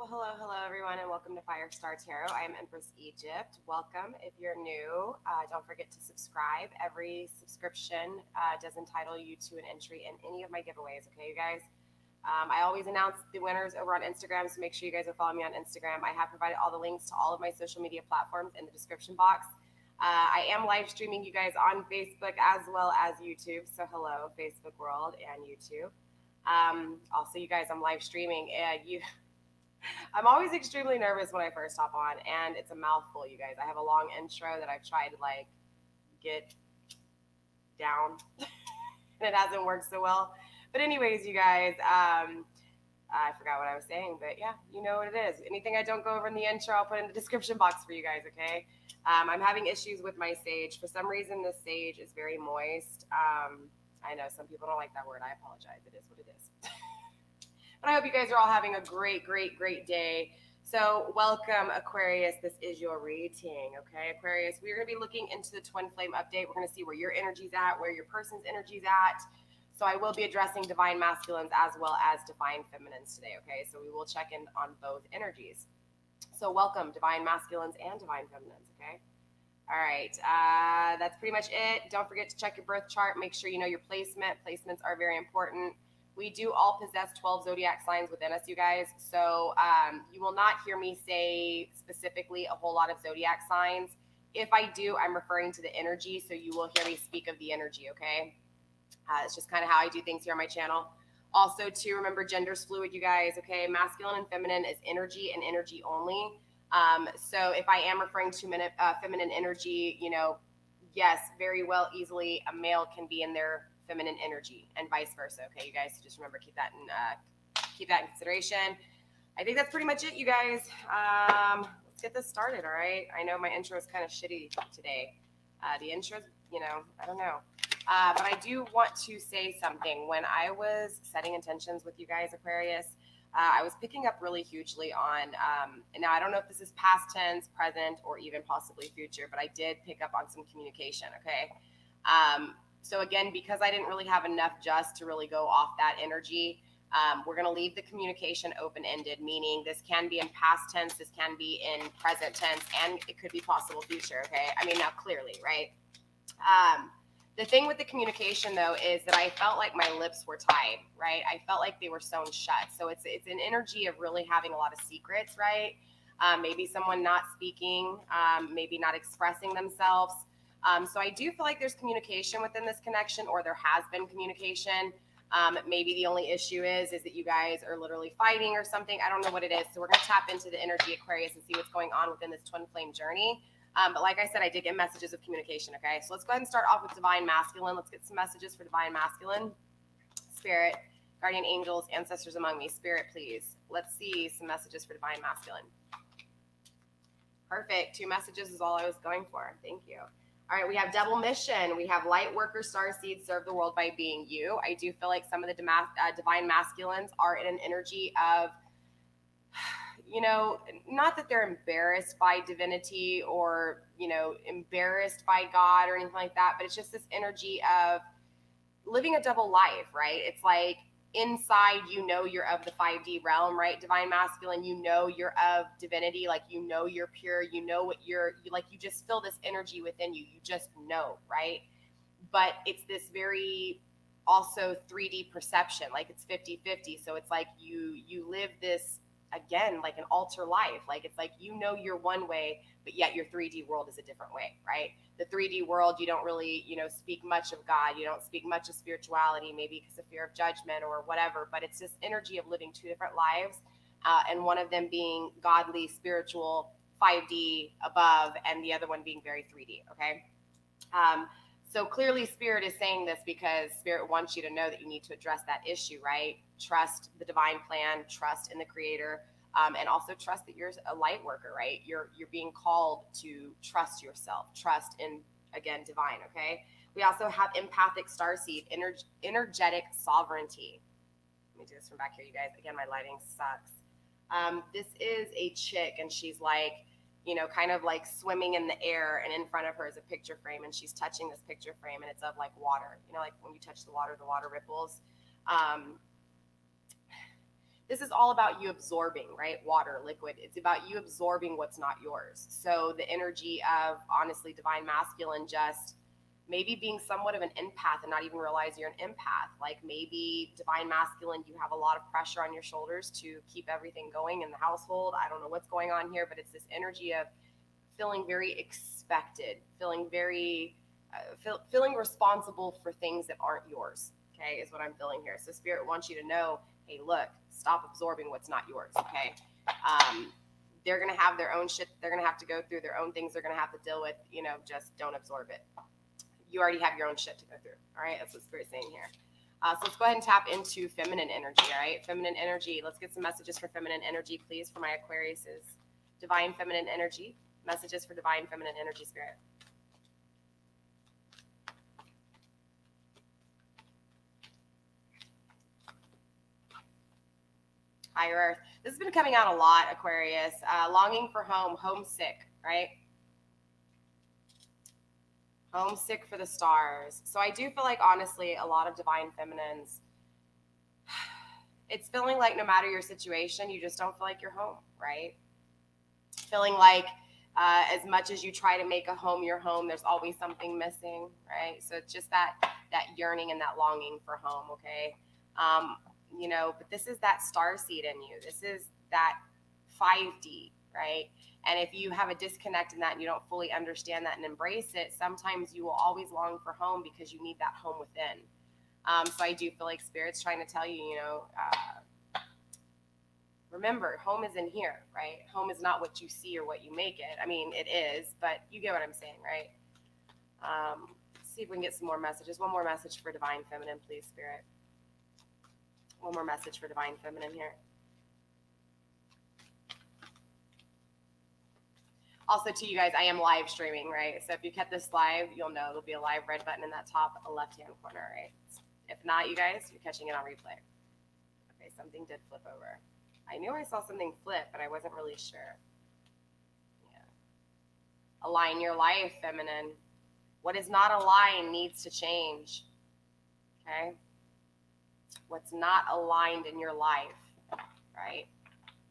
Hello everyone, and welcome to FireStarTarot. I am Empress Egypt. Welcome. If you're new, don't forget to subscribe. Every subscription does entitle you to an entry in any of my giveaways, okay, you guys? I always announce the winners over on Instagram, so make sure you guys are following me on Instagram. I have provided all the links to all of my social media platforms in the description box. I am live streaming you guys on Facebook as well as YouTube, so hello, Facebook world and YouTube. Also, you guys, I'm live streaming, and I'm always extremely nervous when I first hop on, and it's a mouthful, you guys. I have a long intro that I've tried to get down, and it hasn't worked so well. But anyways, you guys, I forgot what I was saying, but yeah, you know what it is. Anything I don't go over in the intro, I'll put in the description box for you guys, okay? I'm having issues with my sage. For some reason, this sage is very moist. I know some people don't like that word. I apologize. It is what it is. But I hope you guys are all having a great day. So welcome, Aquarius. This is your reading, okay? Aquarius, we're going to be looking into the twin flame update. We're going to see where your energy's at, where your person's energy's at. So I will be addressing divine masculines as well as divine feminines today, okay? So we will check in on both energies. So welcome, divine masculines and divine feminines, okay? All right, that's pretty much it. Don't forget to check your birth chart. Make sure you know your placement. Placements are very important. We do all possess 12 zodiac signs within us, you guys. So you will not hear me say specifically a whole lot of zodiac signs. If I do, I'm referring to the energy. So you will hear me speak of the energy, okay? It's just kind of how I do things here on my channel. Also, to remember, gender's fluid, you guys, okay? Masculine and feminine is energy and energy only. So if I am referring to feminine energy, you know, yes, very well, easily, a male can be in their feminine energy and vice versa. Okay, you guys, just remember, keep that in consideration. I think that's pretty much it, you guys. Let's get this started. All right. I know my intro is kind of shitty today. The intro, you know, I don't know. But I do want to say something. When I was setting intentions with you guys, Aquarius, I was picking up really hugely on, and now I don't know if this is past tense, present, or even possibly future, but I did pick up on some communication. Okay. So again, because I didn't really have enough just to really go off that energy, we're going to leave the communication open-ended, meaning this can be in past tense, this can be in present tense, and it could be possible future, okay? I mean, now clearly, right? The thing with the communication, though, is that I felt like my lips were tied, right? I felt like they were sewn shut. So it's an energy of really having a lot of secrets, right? Maybe someone not speaking, maybe not expressing themselves. So I do feel like there's communication within this connection, or there has been communication. Maybe the only issue is that you guys are literally fighting or something. I don't know what it is. So we're going to tap into the energy, Aquarius, and see what's going on within this twin flame journey. But like I said, I did get messages of communication, okay? So let's go ahead and start off with divine masculine. Let's get some messages for divine masculine. Spirit, guardian angels, ancestors among me. Spirit, please. Let's see some messages for divine masculine. Perfect. 2 messages is all I was going for. Thank you. All right, we have double mission. We have light worker, starseed, serve the world by being you. I do feel like some of the divine masculines are in an energy of, you know, not that they're embarrassed by divinity or, you know, embarrassed by God or anything like that, but it's just this energy of living a double life, right? It's like inside, you know, you're of the 5D realm, right? Divine masculine, you know, you're of divinity, like, you know, you're pure, you know what you just feel this energy within you. You just know, right? But it's this very also 3D perception, like it's 50-50. So it's like you live this, again, like an alter life. Like it's like, you know, you're one way, but yet your 3D world is a different way, right? The 3D world, you don't really, you know, speak much of God. You don't speak much of spirituality, maybe because of fear of judgment or whatever, but it's this energy of living 2 different lives, and one of them being godly, spiritual, 5D above, and the other one being very 3D, okay? So clearly Spirit is saying this because Spirit wants you to know that you need to address that issue, right? Trust the divine plan, trust in the creator, and also trust that you're a light worker, right? You're being called to trust yourself, trust in, again, divine, okay? We also have empathic starseed, energetic sovereignty. Let me do this from back here, you guys. Again, my lighting sucks. This is a chick, and she's like, you know, kind of like swimming in the air, and in front of her is a picture frame, and she's touching this picture frame, and it's of like water, you know, like when you touch the water ripples. this is all about you absorbing, right? Water, liquid. It's about you absorbing what's not yours. So the energy of, honestly, divine masculine, just maybe being somewhat of an empath and not even realize you're an empath. Like maybe divine masculine, you have a lot of pressure on your shoulders to keep everything going in the household. I don't know what's going on here, but it's this energy of feeling very expected, feeling very, feeling responsible for things that aren't yours, okay, is what I'm feeling here. So Spirit wants you to know, hey, look, stop absorbing what's not yours, okay? They're going to have their own shit. They're going to have to go through their own things they're going to have to deal with, you know, just don't absorb it. You already have your own shit to go through, all right? That's what Spirit's saying here. So let's go ahead and tap into feminine energy, all right? Feminine energy. Let's get some messages for feminine energy, please, for my Aquariuses. Divine feminine energy. Messages for divine feminine energy, Spirit. Higher Earth. This has been coming out a lot, Aquarius. Longing for home, homesick, right? Homesick for the stars. So I do feel like, honestly, a lot of divine feminines, it's feeling like no matter your situation, you just don't feel like you're home, right? Feeling like as much as you try to make a home your home, there's always something missing, right? So it's just that yearning and that longing for home, okay? You know, but this is that star seed in you. This is that 5D, right? And if you have a disconnect in that and you don't fully understand that and embrace it, sometimes you will always long for home because you need that home within. So I do feel like Spirit's trying to tell you, you know, remember, home is in here, right? Home is not what you see or what you make it. I mean, it is, but you get what I'm saying, right? Let's see if we can get some more messages. One more message for divine feminine, please, Spirit. One more message for divine feminine here. Also, to you guys, I am live streaming, right? So if you kept this live, you'll know there'll be a live red button in that top left-hand corner, right? If not, you guys, you're catching it on replay. Okay, something did flip over. I knew I saw something flip, but I wasn't really sure. Yeah. Align your life, feminine. What is not aligned needs to change, okay? What's not aligned in your life, right?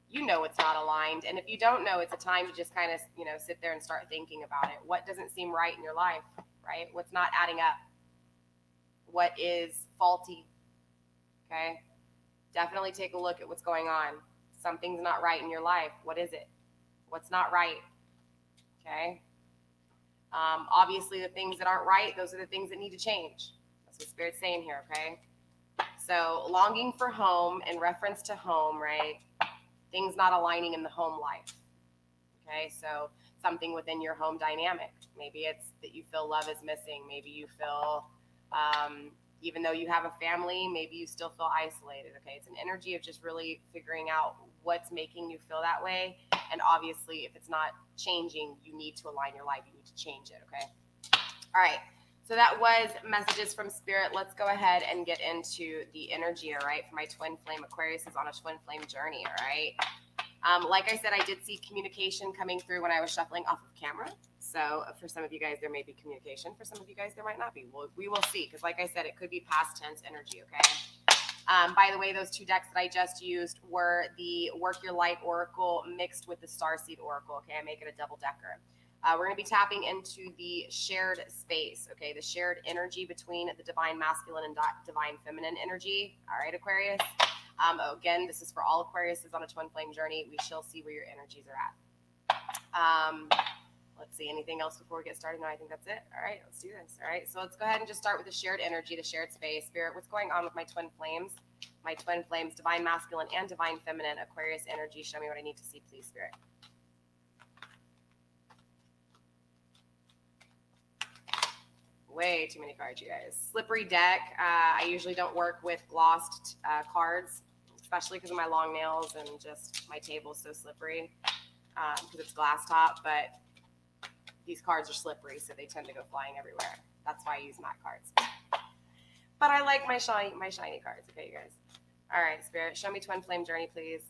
You know it's not aligned. And if you don't know, it's a time to just kind of, you know, sit there and start thinking about it. What doesn't seem right in your life, right? What's not adding up? What is faulty, okay? Definitely take a look at what's going on. Something's not right in your life. What is it? What's not right, okay? Obviously, the things that aren't right, those are the things that need to change. That's what Spirit's saying here, okay? So longing for home in reference to home, right? Things not aligning in the home life, okay? So something within your home dynamic. Maybe it's that you feel love is missing. Maybe you feel, even though you have a family, maybe you still feel isolated, okay? It's an energy of just really figuring out what's making you feel that way. And obviously, if it's not changing, you need to align your life. You need to change it, okay? All right. So that was messages from Spirit. Let's go ahead and get into the energy, all right, for my twin flame Aquarius is on a twin flame journey, all right? Like I said, I did see communication coming through when I was shuffling off of camera. So for some of you guys, there may be communication. For some of you guys, there might not be. We will see, because like I said, it could be past tense energy, okay? By the way, those two decks that I just used were the Work Your Light Oracle mixed with the Starseed Oracle, okay? I make it a double decker. We're going to be tapping into the shared space, okay? The shared energy between the divine masculine and divine feminine energy. All right, Aquarius. Again, this is for all Aquariuses on a twin flame journey. We shall see where your energies are at. Let's see, anything else before we get started? No, I think that's it. All right, let's do this. All right, so let's go ahead and just start with the shared energy, the shared space. Spirit, what's going on with my twin flames? My twin flames, divine masculine and divine feminine Aquarius energy. Show me what I need to see, please, Spirit. Way too many cards, you guys. Slippery deck. I usually don't work with glossed cards, especially because of my long nails and just my table is so slippery because it's glass top. But these cards are slippery, so they tend to go flying everywhere. That's why I use matte cards. But I like my shiny cards. Okay, you guys. All right, Spirit, show me twin flame journey, please.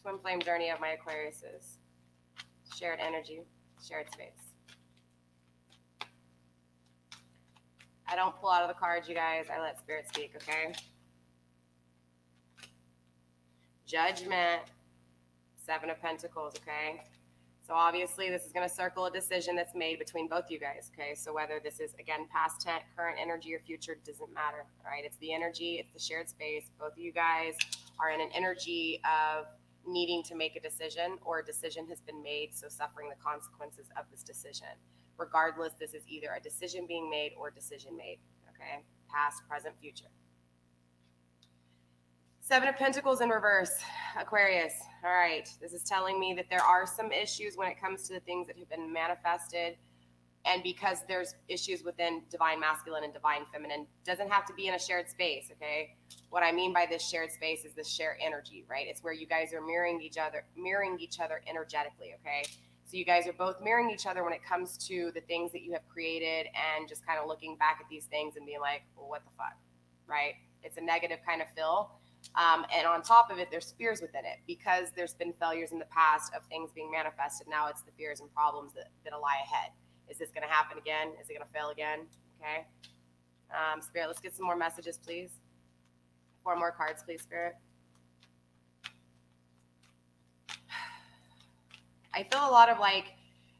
Twin flame journey of my Aquariuses. Shared energy, shared space. I don't pull out of the cards, you guys. I let Spirit speak, okay? Judgment. Seven of Pentacles, okay? So obviously this is going to circle a decision that's made between both you guys, okay? So whether this is, again, past tense, current energy, or future, doesn't matter, all right? It's the energy, it's the shared space. Both of you guys are in an energy of needing to make a decision, or a decision has been made, so suffering the consequences of this decision. Regardless, this is either a decision being made or a decision made, okay? Past, present, future. Seven of Pentacles in reverse, Aquarius. All right, this is telling me that there are some issues when it comes to the things that have been manifested. And because there's issues within divine masculine and divine feminine, doesn't have to be in a shared space, okay? What I mean by this shared space is this shared energy, right? It's where you guys are mirroring each other energetically, okay? So you guys are both mirroring each other when it comes to the things that you have created, and just kind of looking back at these things and being like, well, what the fuck, right? It's a negative kind of feel. And on top of it, there's fears within it, because there's been failures in the past of things being manifested. Now it's the fears and problems that lie ahead. Is this going to happen again? Is it going to fail again? Okay. Spirit, let's get some more messages, please. 4 more cards, please, Spirit. I feel a lot of like,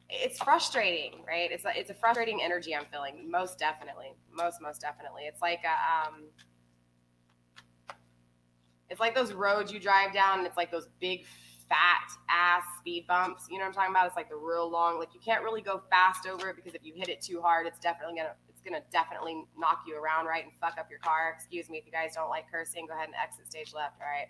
it's frustrating, right? It's a frustrating energy I'm feeling, most definitely. Most definitely. It's like it's like those roads you drive down, and it's like those big fat ass speed bumps. You know what I'm talking about? It's like the real long, like you can't really go fast over it, because if you hit it too hard, it's gonna definitely knock you around, right, and fuck up your car. Excuse me if you guys don't like cursing. Go ahead and exit stage left. All right.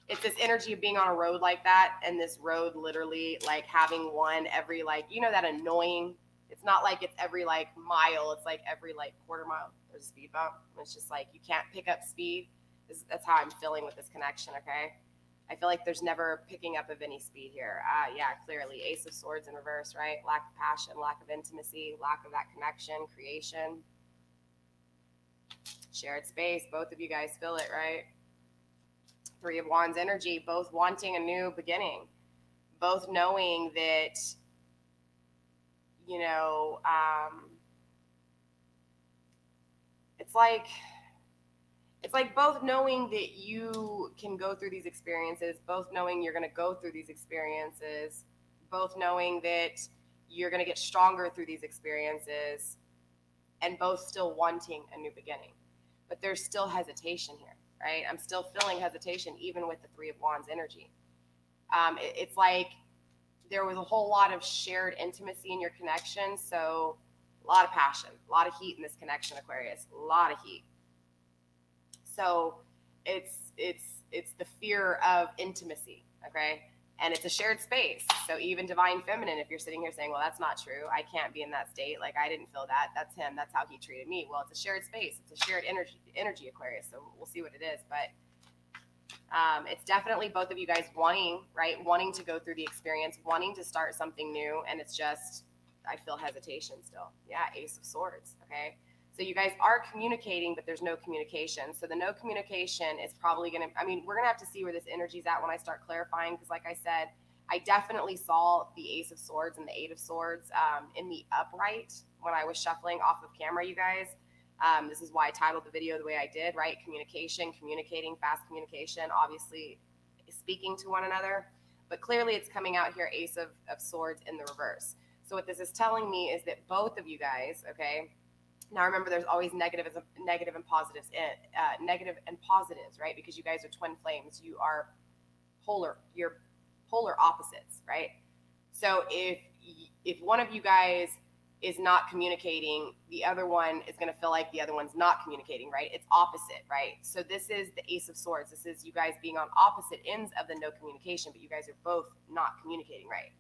It's this energy of being on a road like that, and this road literally like having one every, like, you know, that annoying. It's not like it's every like mile. It's like every like quarter mile. There's a speed bump. It's just like you can't pick up speed. That's how I'm feeling with this connection, okay? I feel like there's never picking up of any speed here. Yeah, clearly. Ace of Swords in reverse, right? Lack of passion, lack of intimacy, lack of that connection, creation. Shared space. Both of you guys feel it, right? 3 of Wands energy. Both wanting a new beginning. Both knowing that, you know, it's like both knowing that you can go through these experiences, both knowing you're going to go through these experiences, both knowing that you're going to get stronger through these experiences, and both still wanting a new beginning. But there's still hesitation here, right? I'm still feeling hesitation even with the 3 of Wands energy. It's like there was a whole lot of shared intimacy in your connection, so a lot of passion, a lot of heat in this connection, Aquarius, a lot of heat. So it's the fear of intimacy, okay? And it's a shared space. So even divine feminine, if you're sitting here saying, well, that's not true, I can't be in that state, like I didn't feel that, that's him, that's how he treated me. Well, it's a shared space, it's a shared energy, Aquarius. So we'll see what it is, but it's definitely both of you guys wanting, right? Wanting to go through the experience, wanting to start something new, and it's just, I feel hesitation still. Yeah, Ace of Swords, okay? So you guys are communicating, but there's no communication. So the no communication is probably going to, I mean, we're going to have to see where this energy's at when I start clarifying, because like I said, I definitely saw the Ace of Swords and the 8 of Swords in the upright when I was shuffling off of camera, you guys. This is why I titled the video the way I did, right? Communication, communicating, fast communication, obviously speaking to one another. But clearly it's coming out here, Ace of Swords in the reverse. So what this is telling me is that both of you guys, okay, now remember there's always negative and positives, negative and positives, right? Because you guys are twin flames. You are you're polar opposites, right? So if one of you guys is not communicating, the other one is going to feel like the other one's not communicating, right? It's opposite, right? So this is the Ace of Swords. This is you guys being on opposite ends of the no communication, but you guys are both not communicating, right?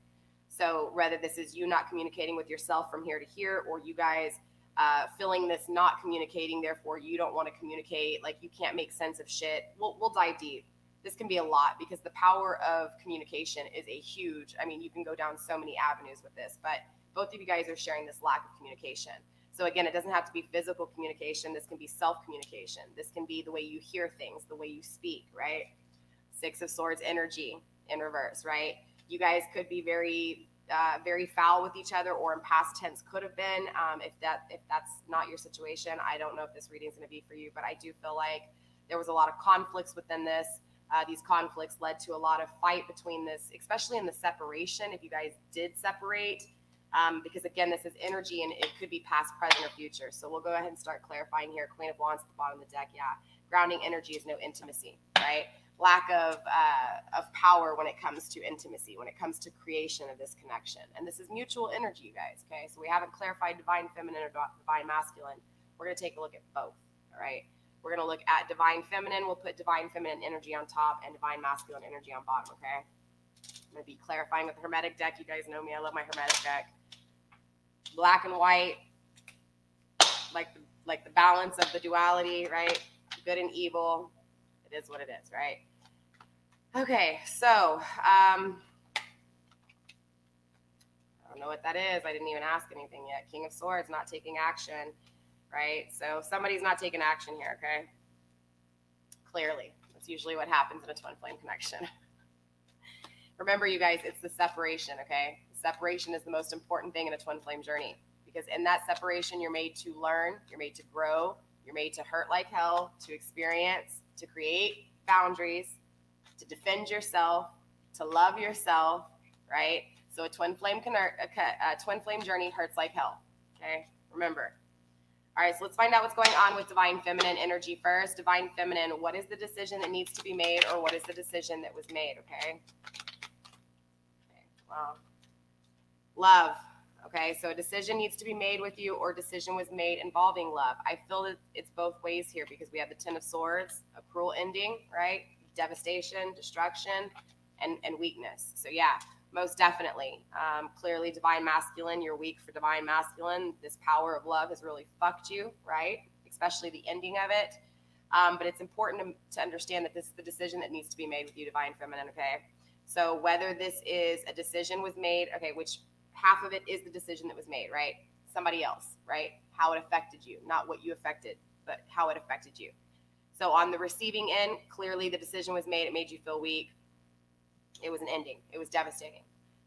So whether this is you not communicating with yourself from here to here, or you guys feeling this not communicating, therefore you don't want to communicate, like you can't make sense of shit. We'll dive deep. This can be a lot, because the power of communication is a huge, I mean, you can go down so many avenues with this, but both of you guys are sharing this lack of communication. So again, it doesn't have to be physical communication. This can be self-communication. This can be the way you hear things, the way you speak, right? 6 of Swords energy in reverse, right? You guys could be very foul with each other, or in past tense could have been. If that's not your situation, I don't know if this reading is going to be for you, but I do feel like There was a lot of conflicts within this. These conflicts led to a lot of fight between this, especially in the separation, if you guys did separate, because again, this is energy and it could be past, present, or future. So we'll go ahead and start clarifying here. Queen of Wands at the bottom of the deck, yeah. Grounding energy is no intimacy, right? Lack of power when it comes to intimacy, when it comes to creation of this connection. And this is mutual energy, you guys, okay? So we haven't clarified divine feminine or divine masculine. We're going to take a look at both, all right? We're going to look at divine feminine. We'll put divine feminine energy on top and divine masculine energy on bottom, okay? I'm going to be clarifying with the Hermetic deck. You guys know me. I love my Hermetic deck. Black and white, like the balance of the duality, right? Good and evil. It is what it is, right? Okay, so I don't know what that is. I didn't even ask anything yet. King of Swords, not taking action, right? So somebody's not taking action here, okay? Clearly, that's usually what happens in a twin flame connection. Remember, you guys, it's the separation, okay? Separation is the most important thing in a twin flame journey, because in that separation, you're made to learn, you're made to grow, you're made to hurt like hell, to experience, to create boundaries, to defend yourself, to love yourself, right? So a twin flame journey hurts like hell, okay? Remember. All right, so let's find out what's going on with divine feminine energy first. Divine feminine, what is the decision that needs to be made, or what is the decision that was made, okay? Wow. Love. Okay, so a decision needs to be made with you, or decision was made involving love. I feel that it's both ways here, because we have the Ten of Swords, a cruel ending, right? Devastation, destruction, and weakness. So yeah, most definitely. Clearly, divine masculine, you're weak for divine masculine. This power of love has really fucked you, right? Especially the ending of it. But it's important to understand that this is the decision that needs to be made with you, divine feminine, okay? So whether this is a decision was made, okay, which half of it is the decision that was made, right? Somebody else, right? How it affected you, not what you affected, but how it affected you. So on the receiving end, clearly the decision was made. It made you feel weak. It was an ending. It was devastating.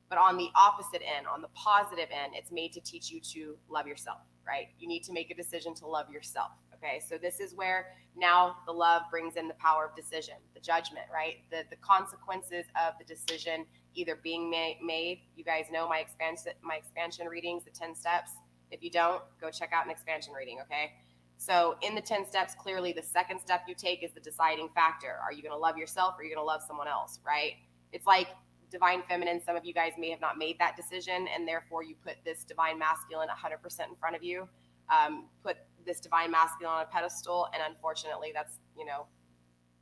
But on the opposite end, on the positive end, it's made to teach you to love yourself, right? You need to make a decision to love yourself, okay? So this is where now the love brings in the power of decision, the judgment, right? The consequences of the decision either being made. You guys know my expansion readings, the 10 steps. If you don't, go check out an expansion reading, okay? So in the 10 steps, clearly the second step you take is the deciding factor. Are you going to love yourself, or are you going to love someone else, right? It's like divine feminine. Some of you guys may have not made that decision, and therefore you put this divine masculine 100% in front of you, put this divine masculine on a pedestal, and unfortunately that's, you know,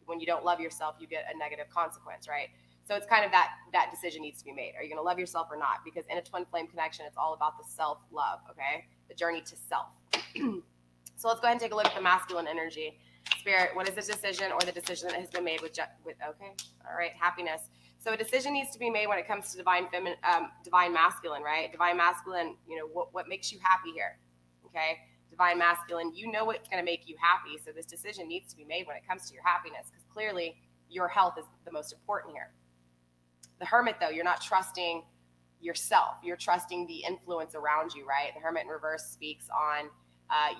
when you don't love yourself, you get a negative consequence, right? So it's kind of that decision needs to be made. Are you going to love yourself or not? Because in a twin flame connection, it's all about the self-love, okay? The journey to self. So let's go ahead and take a look at the masculine energy. Spirit, what is the decision or the decision that has been made with okay, all right, happiness. So a decision needs to be made when it comes to divine masculine, right? Divine masculine, you know, what makes you happy here, okay? Divine masculine, you know what's going to make you happy. So this decision needs to be made when it comes to your happiness, because clearly your health is the most important here. The Hermit, though, you're not trusting yourself. You're trusting the influence around you, right? The Hermit in reverse speaks on,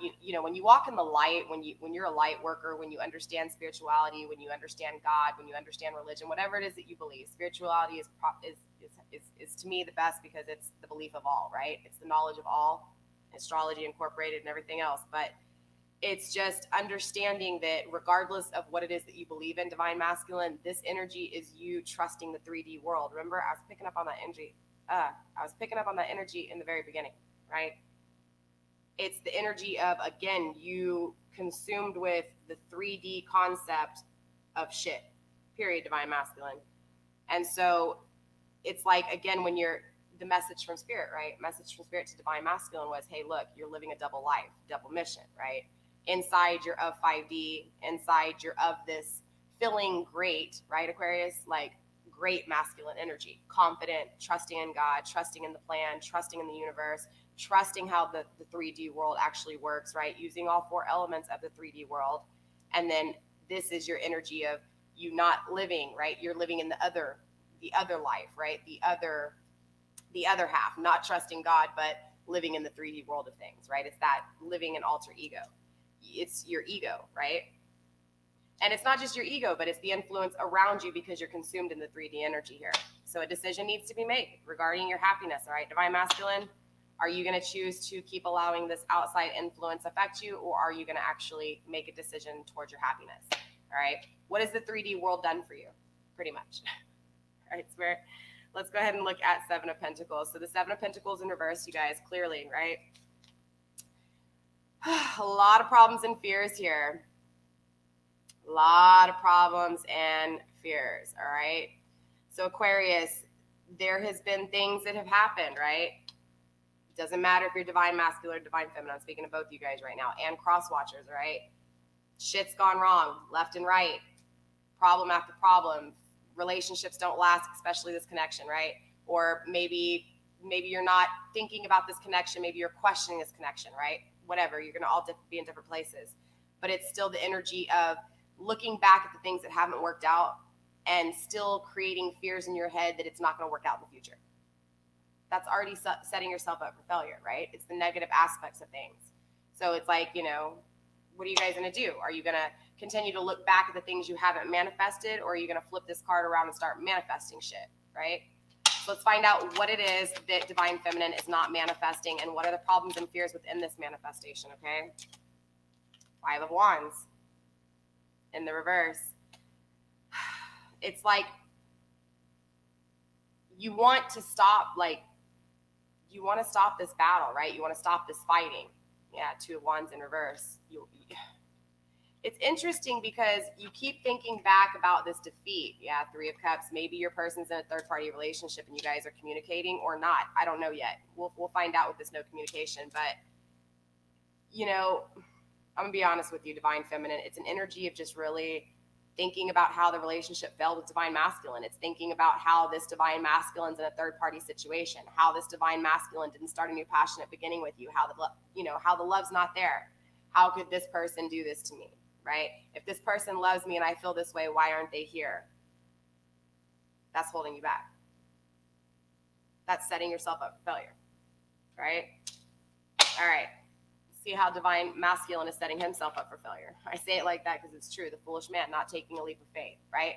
you know, when you walk in the light, when you're a light worker, when you understand spirituality, when you understand God, when you understand religion, whatever it is that you believe, spirituality is to me the best, because it's the belief of all, right? It's the knowledge of all, astrology incorporated and everything else. But it's just understanding that regardless of what it is that you believe in, divine masculine, this energy is you trusting the 3D world. Remember, I was picking up on that energy. In the very beginning, right? It's the energy of, again, you consumed with the 3D concept of shit, period, divine masculine. And so it's like, again, when you're the message from spirit, right? Message from spirit to divine masculine was, hey, look, you're living a double life, double mission, right? Inside you're of 5D, inside you're of this feeling great, right, Aquarius? Like great masculine energy, confident, trusting in God, trusting in the plan, trusting in the universe, trusting how the 3D world actually works, right? Using all 4 elements of the 3D world. And then this is your energy of you not living, right? You're living in the other life, right? The other half, not trusting God, but living in the 3D world of things, right? It's that living an alter ego. It's your ego, right? And it's not just your ego, but it's the influence around you because you're consumed in the 3D energy here. So a decision needs to be made regarding your happiness, all right? Divine Masculine, are you going to choose to keep allowing this outside influence affect you, or are you going to actually make a decision towards your happiness, all right? What has the 3D world done for you? Pretty much. All right, Spirit. Let's go ahead and look at Seven of Pentacles. So the Seven of Pentacles in reverse, you guys, clearly, right? A lot of problems and fears here. A lot of problems and fears, all right? So Aquarius, there has been things that have happened, right? Doesn't matter if you're divine masculine or divine feminine. I'm speaking to both you guys right now, and cross watchers, right? Shit's gone wrong, left and right. Problem after problem. Relationships don't last, especially this connection, right? Or maybe you're not thinking about this connection. Maybe you're questioning this connection, right? Whatever. You're going to all be in different places. But it's still the energy of looking back at the things that haven't worked out and still creating fears in your head that it's not going to work out in the future. That's already setting yourself up for failure, right? It's the negative aspects of things. So it's like, you know, what are you guys going to do? Are you going to continue to look back at the things you haven't manifested, or are you going to flip this card around and start manifesting shit, right? So let's find out what it is that Divine Feminine is not manifesting and what are the problems and fears within this manifestation, okay? Five of Wands in the reverse. It's like you want to stop, you want to stop this battle, right? You want to stop this fighting. Yeah, Two of Wands in reverse. It's interesting because you keep thinking back about this defeat. Yeah, Three of Cups. Maybe your person's in a third-party relationship and you guys are communicating or not. I don't know yet. We'll find out with this no communication. But, you know, I'm going to be honest with you, Divine Feminine. It's an energy of just really thinking about how the relationship failed with Divine Masculine. It's thinking about how this Divine Masculine's in a third-party situation, how this Divine Masculine didn't start a new passionate beginning with you, how the love's not there. How could this person do this to me, right? If this person loves me and I feel this way, why aren't they here? That's holding you back. That's setting yourself up for failure, right? All right. See how Divine Masculine is setting himself up for failure. I say it like that because it's true. The foolish man not taking a leap of faith, right?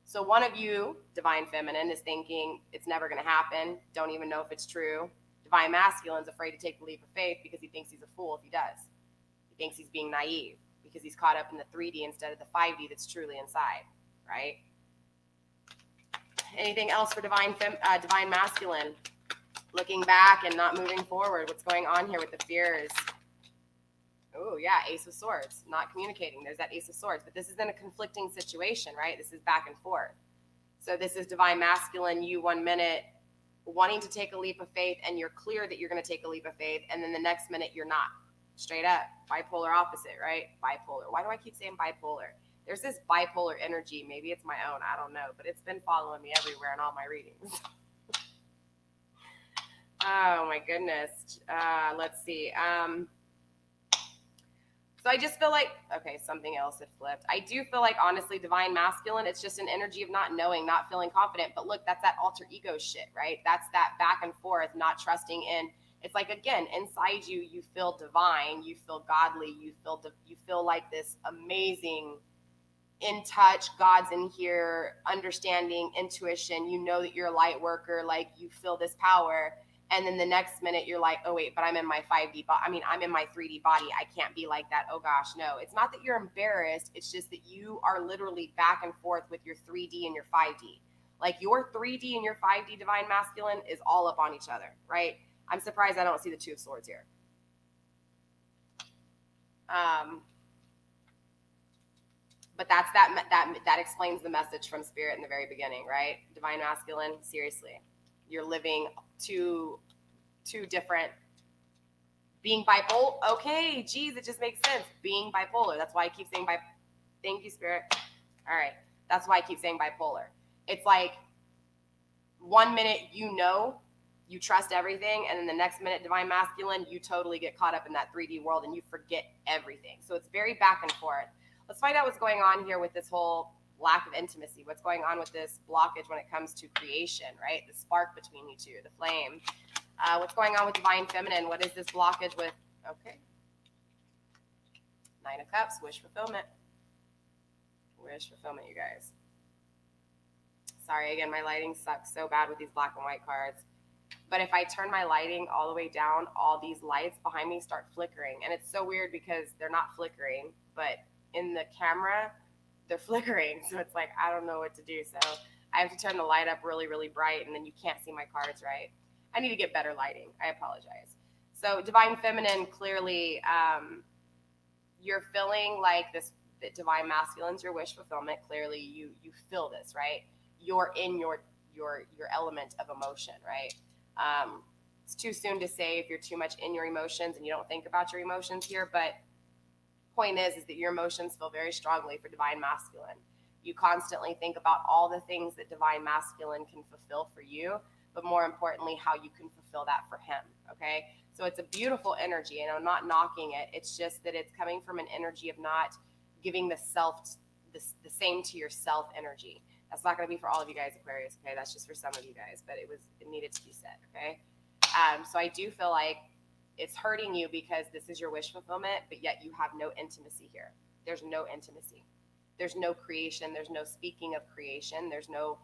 So one of you, Divine Feminine, is thinking it's never going to happen. Don't even know if it's true. Divine Masculine's afraid to take the leap of faith because he thinks he's a fool if he does. He thinks he's being naive because he's caught up in the 3D instead of the 5D that's truly inside, right? Anything else for Divine Masculine? Looking back and not moving forward. What's going on here with the fears? Oh, yeah, Ace of Swords, not communicating. There's that Ace of Swords. But this is in a conflicting situation, right? This is back and forth. So this is Divine Masculine, you 1 minute wanting to take a leap of faith, and you're clear that you're going to take a leap of faith, and then the next minute you're not. Straight up. Bipolar opposite, right? Bipolar. Why do I keep saying bipolar? There's this bipolar energy. Maybe it's my own. I don't know. But it's been following me everywhere in all my readings. Oh, my goodness. Let's see. So I just feel like, okay, something else had flipped. I do feel like, honestly, Divine Masculine, it's just an energy of not knowing, not feeling confident. But look, that's that alter ego shit, right? That's that back and forth, not trusting in. It's like, again, inside you, you feel divine, you feel godly, you feel like this amazing, in touch, God's in here, understanding, intuition. You know that you're a light worker, like you feel this power. And then the next minute you're like, oh wait, but I'm in my 5D I'm in my 3D body. I can't be like that. Oh gosh, no. It's not that you're embarrassed. It's just that you are literally back and forth with your 3D and your 5D. Like your 3D and your 5D Divine Masculine is all up on each other, right? I'm surprised I don't see the Two of Swords here. But that's that explains the message from Spirit in the very beginning, right? Divine Masculine, seriously. You're living two different, being bipolar. Okay, geez, it just makes sense. Being bipolar. That's why I keep saying Thank you, Spirit. All right. That's why I keep saying bipolar. It's like 1 minute you trust everything, and then the next minute, Divine Masculine, you totally get caught up in that 3D world and you forget everything. So it's very back and forth. Let's find out what's going on here with this whole lack of intimacy. What's going on with this blockage when it comes to creation, right? The spark between you two, the flame. What's going on with Divine Feminine? What is this blockage with? Okay. Nine of Cups, wish fulfillment. Wish fulfillment, you guys. Sorry, again, my lighting sucks so bad with these black and white cards. But if I turn my lighting all the way down, all these lights behind me start flickering. And it's so weird because they're not flickering, but in the camera, they're flickering. So it's like, I don't know what to do. So I have to turn the light up really, really bright, and then you can't see my cards right. I need to get better lighting. I apologize. So Divine Feminine, clearly, you're feeling like this, that Divine Masculine's your wish fulfillment. Clearly, you feel this, right? You're in your element of emotion, right? It's too soon to say if you're too much in your emotions and you don't think about your emotions here, but point is that your emotions feel very strongly for Divine Masculine. You constantly think about all the things that Divine Masculine can fulfill for you, but more importantly, how you can fulfill that for him, okay? So it's a beautiful energy, and I'm not knocking it. It's just that it's coming from an energy of not giving the same to yourself energy. That's not going to be for all of you guys, Aquarius, okay? That's just for some of you guys, but it needed to be said, okay? So I do feel like it's hurting you because this is your wish fulfillment, but yet you have no intimacy here. There's no intimacy. There's no creation. There's no speaking of creation. There's no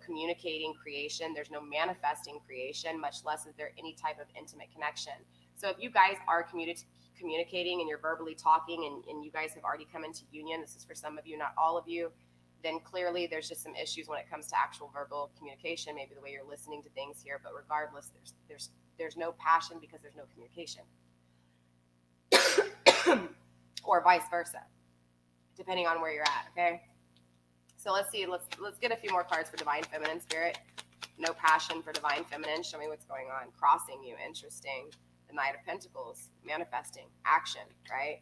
communicating creation. There's no manifesting creation, much less is there any type of intimate connection. So if you guys are communicating and you're verbally talking and you guys have already come into union, this is for some of you, not all of you, then clearly there's just some issues when it comes to actual verbal communication, maybe the way you're listening to things here, but regardless, there's no passion because there's no communication. Or vice versa, depending on where you're at, okay? So let's see, let's get a few more cards for Divine Feminine Spirit. No passion for Divine Feminine. Show me what's going on. Crossing you, interesting. The Knight of Pentacles, manifesting, action, right?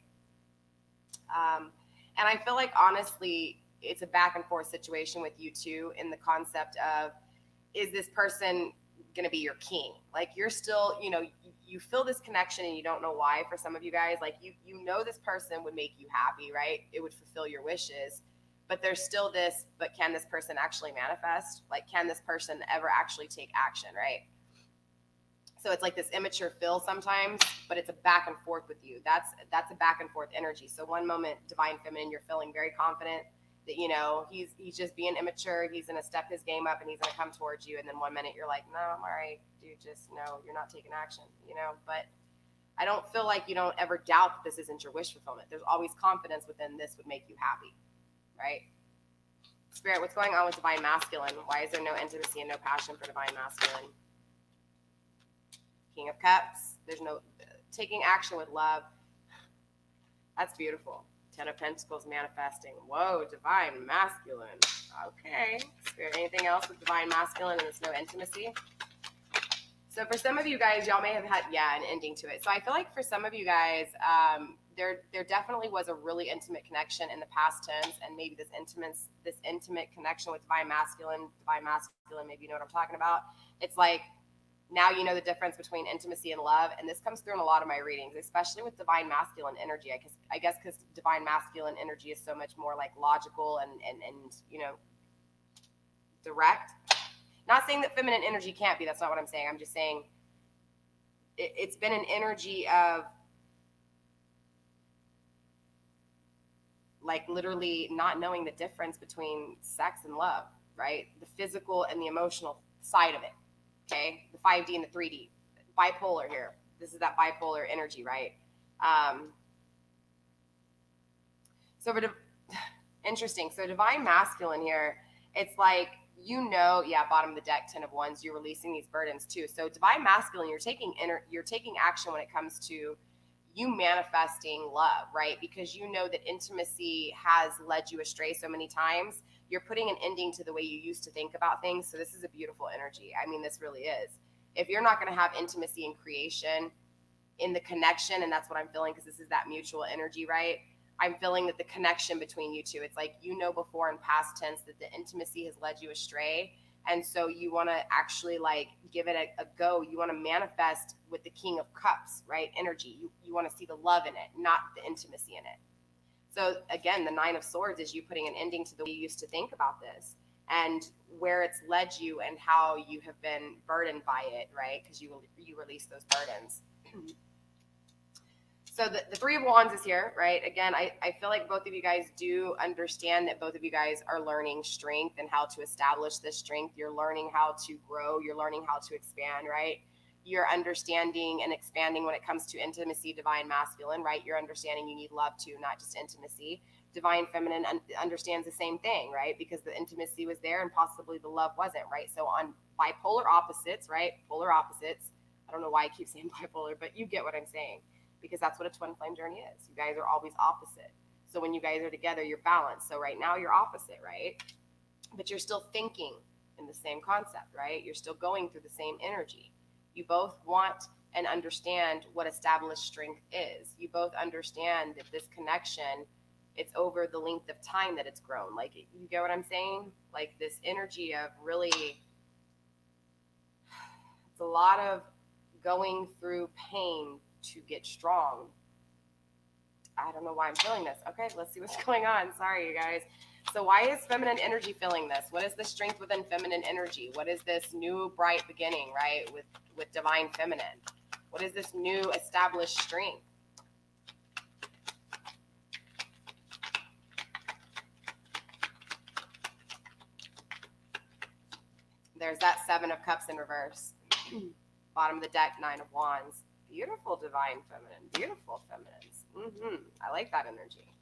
And I feel like, honestly, it's a back and forth situation with you two in the concept of, is this person going to be your king? Like, you're still, you feel this connection and you don't know why. For some of you guys, like, you know this person would make you happy, right? It would fulfill your wishes. But there's still this, but can this person actually manifest? Like, can this person ever actually take action, right? So it's like this immature feel sometimes, but it's a back and forth with you. That's a back and forth energy. So one moment, Divine Feminine, you're feeling very confident that, he's just being immature. He's going to step his game up and he's going to come towards you. And then 1 minute you're like, no, I'm all right, dude, just no, you're not taking action, But I don't feel like you don't ever doubt that this isn't your wish fulfillment. There's always confidence within this would make you happy, right? Spirit, what's going on with Divine Masculine? Why is there no intimacy and no passion for Divine Masculine? King of Cups. There's no taking action with love. That's beautiful. Ten of Pentacles manifesting. Whoa, Divine Masculine. Okay. Spirit, anything else with Divine Masculine and there's no intimacy? So for some of you guys, y'all may have had, an ending to it. So I feel like for some of you guys, there definitely was a really intimate connection in the past tense, and maybe this intimate connection with Divine Masculine, maybe you know what I'm talking about. It's like, now you know the difference between intimacy and love, and this comes through in a lot of my readings, especially with Divine Masculine energy. I guess because Divine Masculine energy is so much more like logical and direct. Not saying that feminine energy can't be. That's not what I'm saying. I'm just saying it's been an energy of like literally not knowing the difference between sex and love, right? The physical and the emotional side of it. Okay, the 5D and the 3D, bipolar here. This is that bipolar energy, right? Interesting. So Divine Masculine here, it's like, bottom of the deck, 10 of Wands, you're releasing these burdens too. So Divine Masculine, you're taking action when it comes to you manifesting love, right? Because you know that intimacy has led you astray so many times. You're putting an ending to the way you used to think about things. So this is a beautiful energy. I mean, this really is. If you're not going to have intimacy and creation in the connection, and that's what I'm feeling because this is that mutual energy, right? I'm feeling that the connection between you two, it's like, before in past tense that the intimacy has led you astray. And so you want to actually like give it a go. You want to manifest with the King of Cups, right? Energy. You want to see the love in it, not the intimacy in it. So again, the 9 of Swords is you putting an ending to the way you used to think about this and where it's led you and how you have been burdened by it, right? Because you release those burdens. So the Three of Wands is here, right? Again, I feel like both of you guys do understand that both of you guys are learning strength and how to establish this strength. You're learning how to grow. You're learning how to expand, right? You're understanding and expanding when it comes to intimacy, divine masculine, right? You're understanding you need love too, not just intimacy. Divine feminine understands the same thing, right? Because the intimacy was there and possibly the love wasn't, right? So on bipolar opposites, right? Polar opposites. I don't know why I keep saying bipolar, but you get what I'm saying, because that's what a twin flame journey is. You guys are always opposite. So when you guys are together, you're balanced. So right now you're opposite, right? But you're still thinking in the same concept, right? You're still going through the same energy. You both want and understand what established strength is. You both understand that this connection, it's over the length of time that it's grown. Like, you get what I'm saying? Like this energy of really, it's a lot of going through pain to get strong. I don't know why I'm feeling this. Okay, let's see what's going on. Sorry, you guys. So why is feminine energy feeling this? What is the strength within feminine energy? What is this new bright beginning, right, with divine feminine? What is this new established strength? There's that Seven of Cups in reverse. Bottom of the deck, Nine of Wands. Beautiful divine feminine. Beautiful feminines. I like that energy.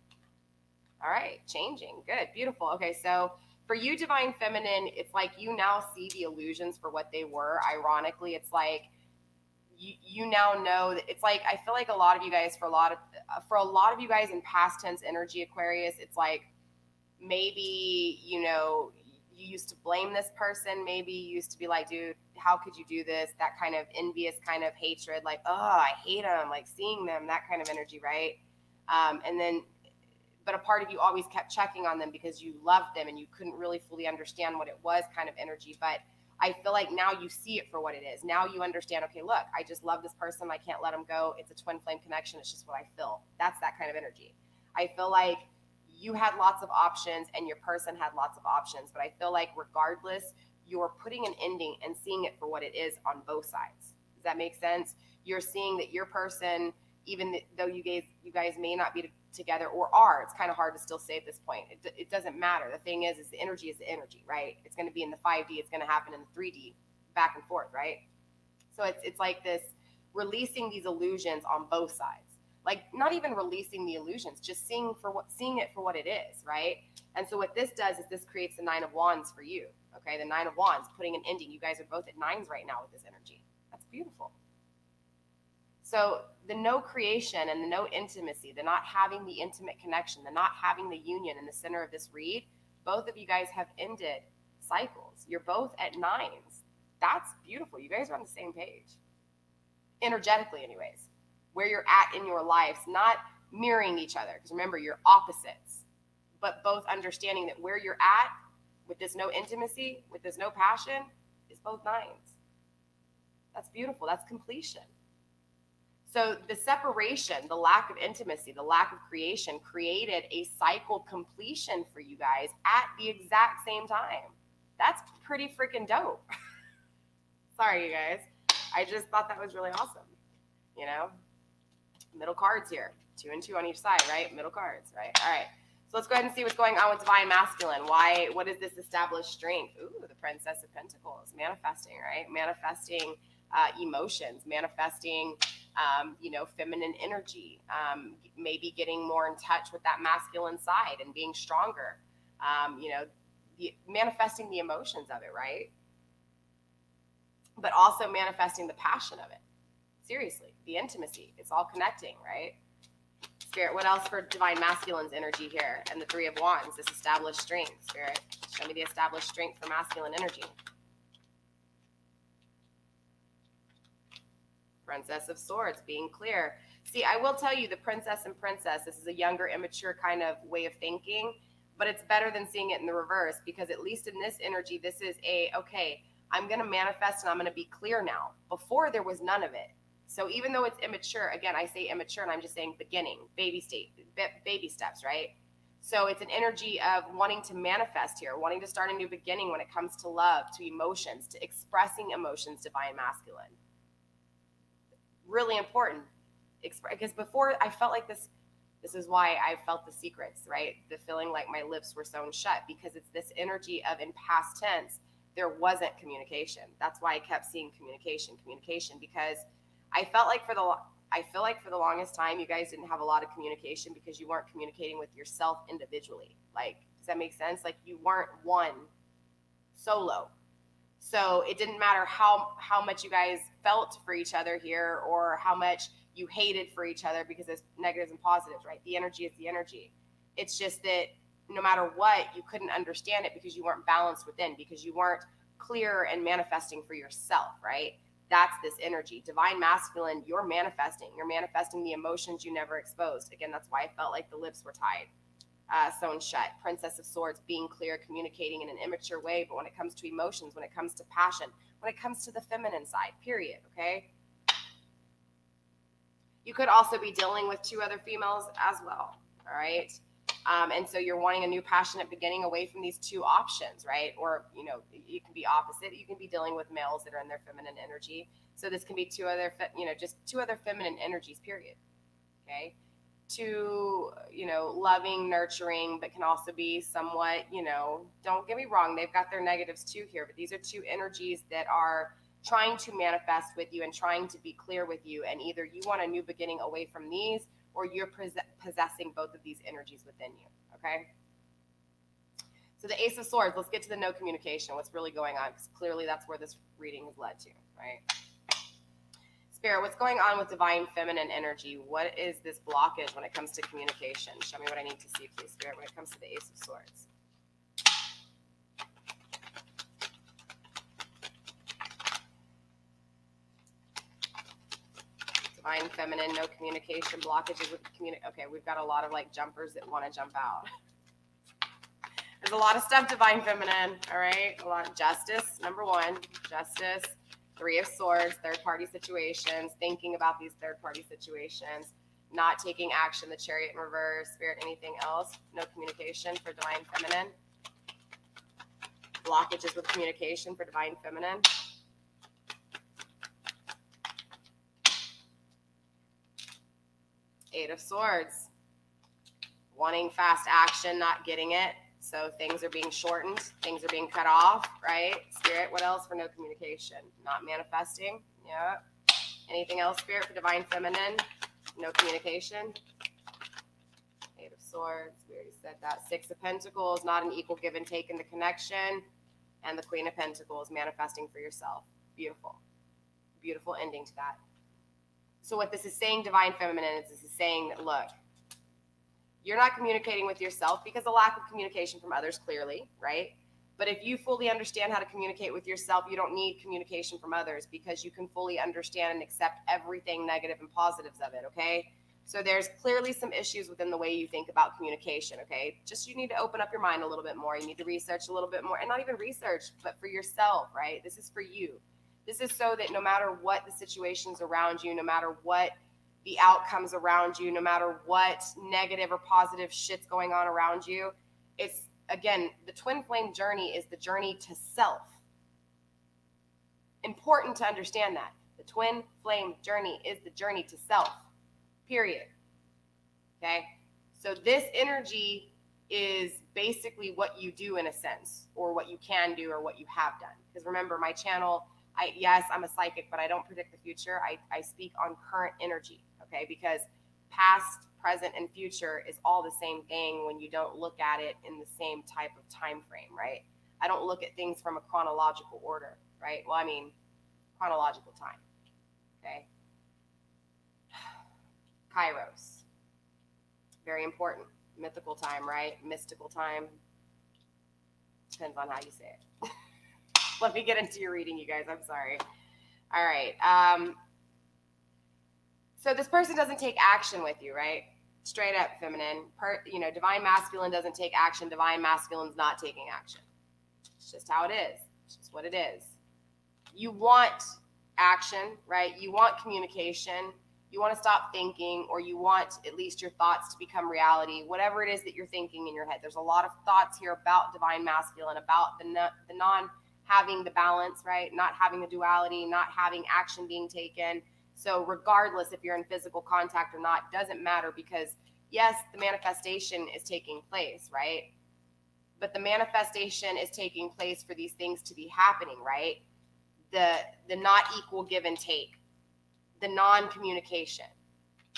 All right, changing. Good, beautiful. Okay, so for you, divine feminine, it's like you now see the illusions for what they were. Ironically, it's like you now know that it's like, I feel like a lot of you guys, for a lot of you guys in past tense energy, Aquarius, it's like maybe, you know, you used to blame this person. Maybe you used to be like, dude, how could you do this? That kind of envious kind of hatred, like, oh, I hate them, like seeing them, that kind of energy, right? And then, but a part of you always kept checking on them because you loved them and you couldn't really fully understand what it was, kind of energy. But I feel like now you see it for what it is. Now you understand, okay, look, I just love this person. I can't let them go. It's a twin flame connection. It's just what I feel. That's that kind of energy. I feel like you had lots of options and your person had lots of options, but I feel like regardless, you're putting an ending and seeing it for what it is on both sides. Does that make sense? You're seeing that your person, even though you guys may not be together or are, it's kind of hard to still say at this point. It doesn't matter. The thing is the energy is the energy, right? It's going to be in the 5D. It's going to happen in the 3D, back and forth, right? So it's like this releasing these illusions on both sides. Like not even releasing the illusions, just seeing it for what it is, right? And so what this does is this creates the Nine of Wands for you, okay? The Nine of Wands, putting an ending. You guys are both at nines right now with this energy. That's beautiful. So the no creation and the no intimacy, the not having the intimate connection, the not having the union in the center of this read, both of you guys have ended cycles. You're both at nines. That's beautiful. You guys are on the same page. Energetically, anyways. Where you're at in your lives, not mirroring each other. Because remember, you're opposites. But both understanding that where you're at with this no intimacy, with this no passion, is both nines. That's beautiful. That's completion. So the separation, the lack of intimacy, the lack of creation created a cycle completion for you guys at the exact same time. That's pretty freaking dope. Sorry, you guys. I just thought that was really awesome. You know, middle cards here, 2 and 2 on each side, right? Middle cards, right? All right. So let's go ahead and see what's going on with divine masculine. What is this established strength? Ooh, the Princess of Pentacles, manifesting, right? Manifesting emotions, manifesting, feminine energy, maybe getting more in touch with that masculine side and being stronger, manifesting the emotions of it, right? But also manifesting the passion of it. Seriously, the intimacy, it's all connecting, right? Spirit, what else for divine masculine's energy here? And the Three of Wands, this established strength. Spirit, show me the established strength for masculine energy. Princess of Swords, being clear. See, I will tell you, the princess and princess, this is a younger, immature kind of way of thinking, but it's better than seeing it in the reverse, because at least in this energy, this is okay, I'm going to manifest and I'm going to be clear now. Before, there was none of it. So even though it's immature, again, I say immature and I'm just saying beginning, baby steps, right? So it's an energy of wanting to manifest here, wanting to start a new beginning when it comes to love, to emotions, to expressing emotions, divine masculine. Really important. because before I felt like this is why I felt the secrets, right? The feeling like my lips were sewn shut, because it's this energy of, in past tense, there wasn't communication. That's why I kept seeing communication, because I felt like I feel like for the longest time, you guys didn't have a lot of communication because you weren't communicating with yourself individually. Like, does that make sense? Like, you weren't one solo. So it didn't matter how much you guys felt for each other here, or how much you hated for each other, because there's negatives and positives, right? The energy is the energy. It's just that no matter what, you couldn't understand it because you weren't balanced within, because you weren't clear and manifesting for yourself, right? That's this energy. Divine masculine, you're manifesting the emotions you never exposed. Again, that's why I felt like the lips were tied, sewn shut. Princess of Swords, being clear, communicating in an immature way, but when it comes to emotions, when it comes to passion, when it comes to the feminine side, period, okay? You could also be dealing with 2 other females as well, all right? And so you're wanting a new passionate beginning away from these 2 options, right? Or, you can be opposite. You can be dealing with males that are in their feminine energy. So this can be 2 other, just 2 other feminine energies, period, okay? 2, loving, nurturing, but can also be somewhat, don't get me wrong, they've got their negatives too here, but these are 2 energies that are trying to manifest with you and trying to be clear with you. And either you want a new beginning away from these, or you're possessing both of these energies within you, okay? So the Ace of Swords, let's get to the no communication, what's really going on, because clearly that's where this reading has led to, right? Spirit, what's going on with divine feminine energy? What is this blockage when it comes to communication? Show me what I need to see, please, Spirit, when it comes to the Ace of Swords. Divine feminine, no communication, blockages with okay, we've got a lot of like jumpers that want to jump out. There's a lot of stuff, divine feminine, all right? A lot of justice, number 1, justice. 3 of Swords, third-party situations, thinking about these third-party situations, not taking action, the Chariot in reverse. Spirit, anything else? No communication for divine feminine. Blockages with communication for divine feminine. Eight of Swords, wanting fast action, not getting it. So things are being shortened, things are being cut off, right? Spirit, what else for no communication? Not manifesting, yeah. Anything else, Spirit, for divine feminine? No communication. 8 of Swords, we already said that. 6 of Pentacles, not an equal give and take in the connection. And the Queen of Pentacles, manifesting for yourself. Beautiful. Beautiful ending to that. So what this is saying, divine feminine, is this is saying that, look, you're not communicating with yourself because of lack of communication from others, clearly, right? But if you fully understand how to communicate with yourself, you don't need communication from others, because you can fully understand and accept everything negative and positives of it, okay? So there's clearly some issues within the way you think about communication, okay? Just you need to open up your mind a little bit more. You need to research a little bit more, and not even research, but for yourself, right? This is for you. This is so that no matter what the situations around you, no matter what the outcomes around you, no matter what negative or positive shit's going on around you, it's, again, the twin flame journey is the journey to self. Important to understand that. The twin flame journey is the journey to self, period. Okay? So this energy is basically what you do in a sense, or what you can do, or what you have done. Because remember, my channel, yes, I'm a psychic, but I don't predict the future. I speak on current energy, okay? Because past, present, and future is all the same thing when you don't look at it in the same type of time frame, right? I don't look at things from a chronological order, right? Well, I mean, chronological time, okay? Kairos, very important. Mythical time, right? Mystical time. Depends on how you say it. Let me get into your reading, you guys. I'm sorry. All right. So this person doesn't take action with you, right? Straight up feminine. Divine masculine doesn't take action. Divine masculine's not taking action. It's just how it is. It's just what it is. You want action, right? You want communication. You want to stop thinking, or you want at least your thoughts to become reality, whatever it is that you're thinking in your head. There's a lot of thoughts here about divine masculine, about the non having the balance, right? Not having the duality, not having action being taken. So regardless if you're in physical contact or not, doesn't matter, because yes, the manifestation is taking place, right? But the manifestation is taking place for these things to be happening, right? The not equal give and take, the non-communication,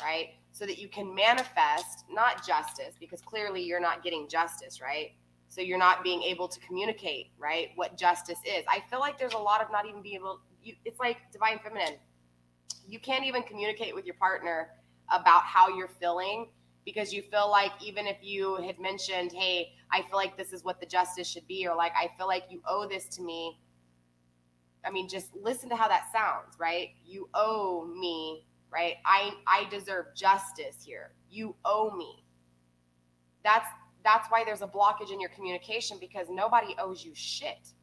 right? So that you can manifest not justice, because clearly you're not getting justice, right? So you're not being able to communicate, right, what justice is. I feel like there's a lot of not even being able, it's like divine feminine. You can't even communicate with your partner about how you're feeling, because you feel like even if you had mentioned, hey, I feel like this is what the justice should be, or like, I feel like you owe this to me. I mean, just listen to how that sounds, right? You owe me, right? I deserve justice here. You owe me. That's why there's a blockage in your communication, because nobody owes you shit.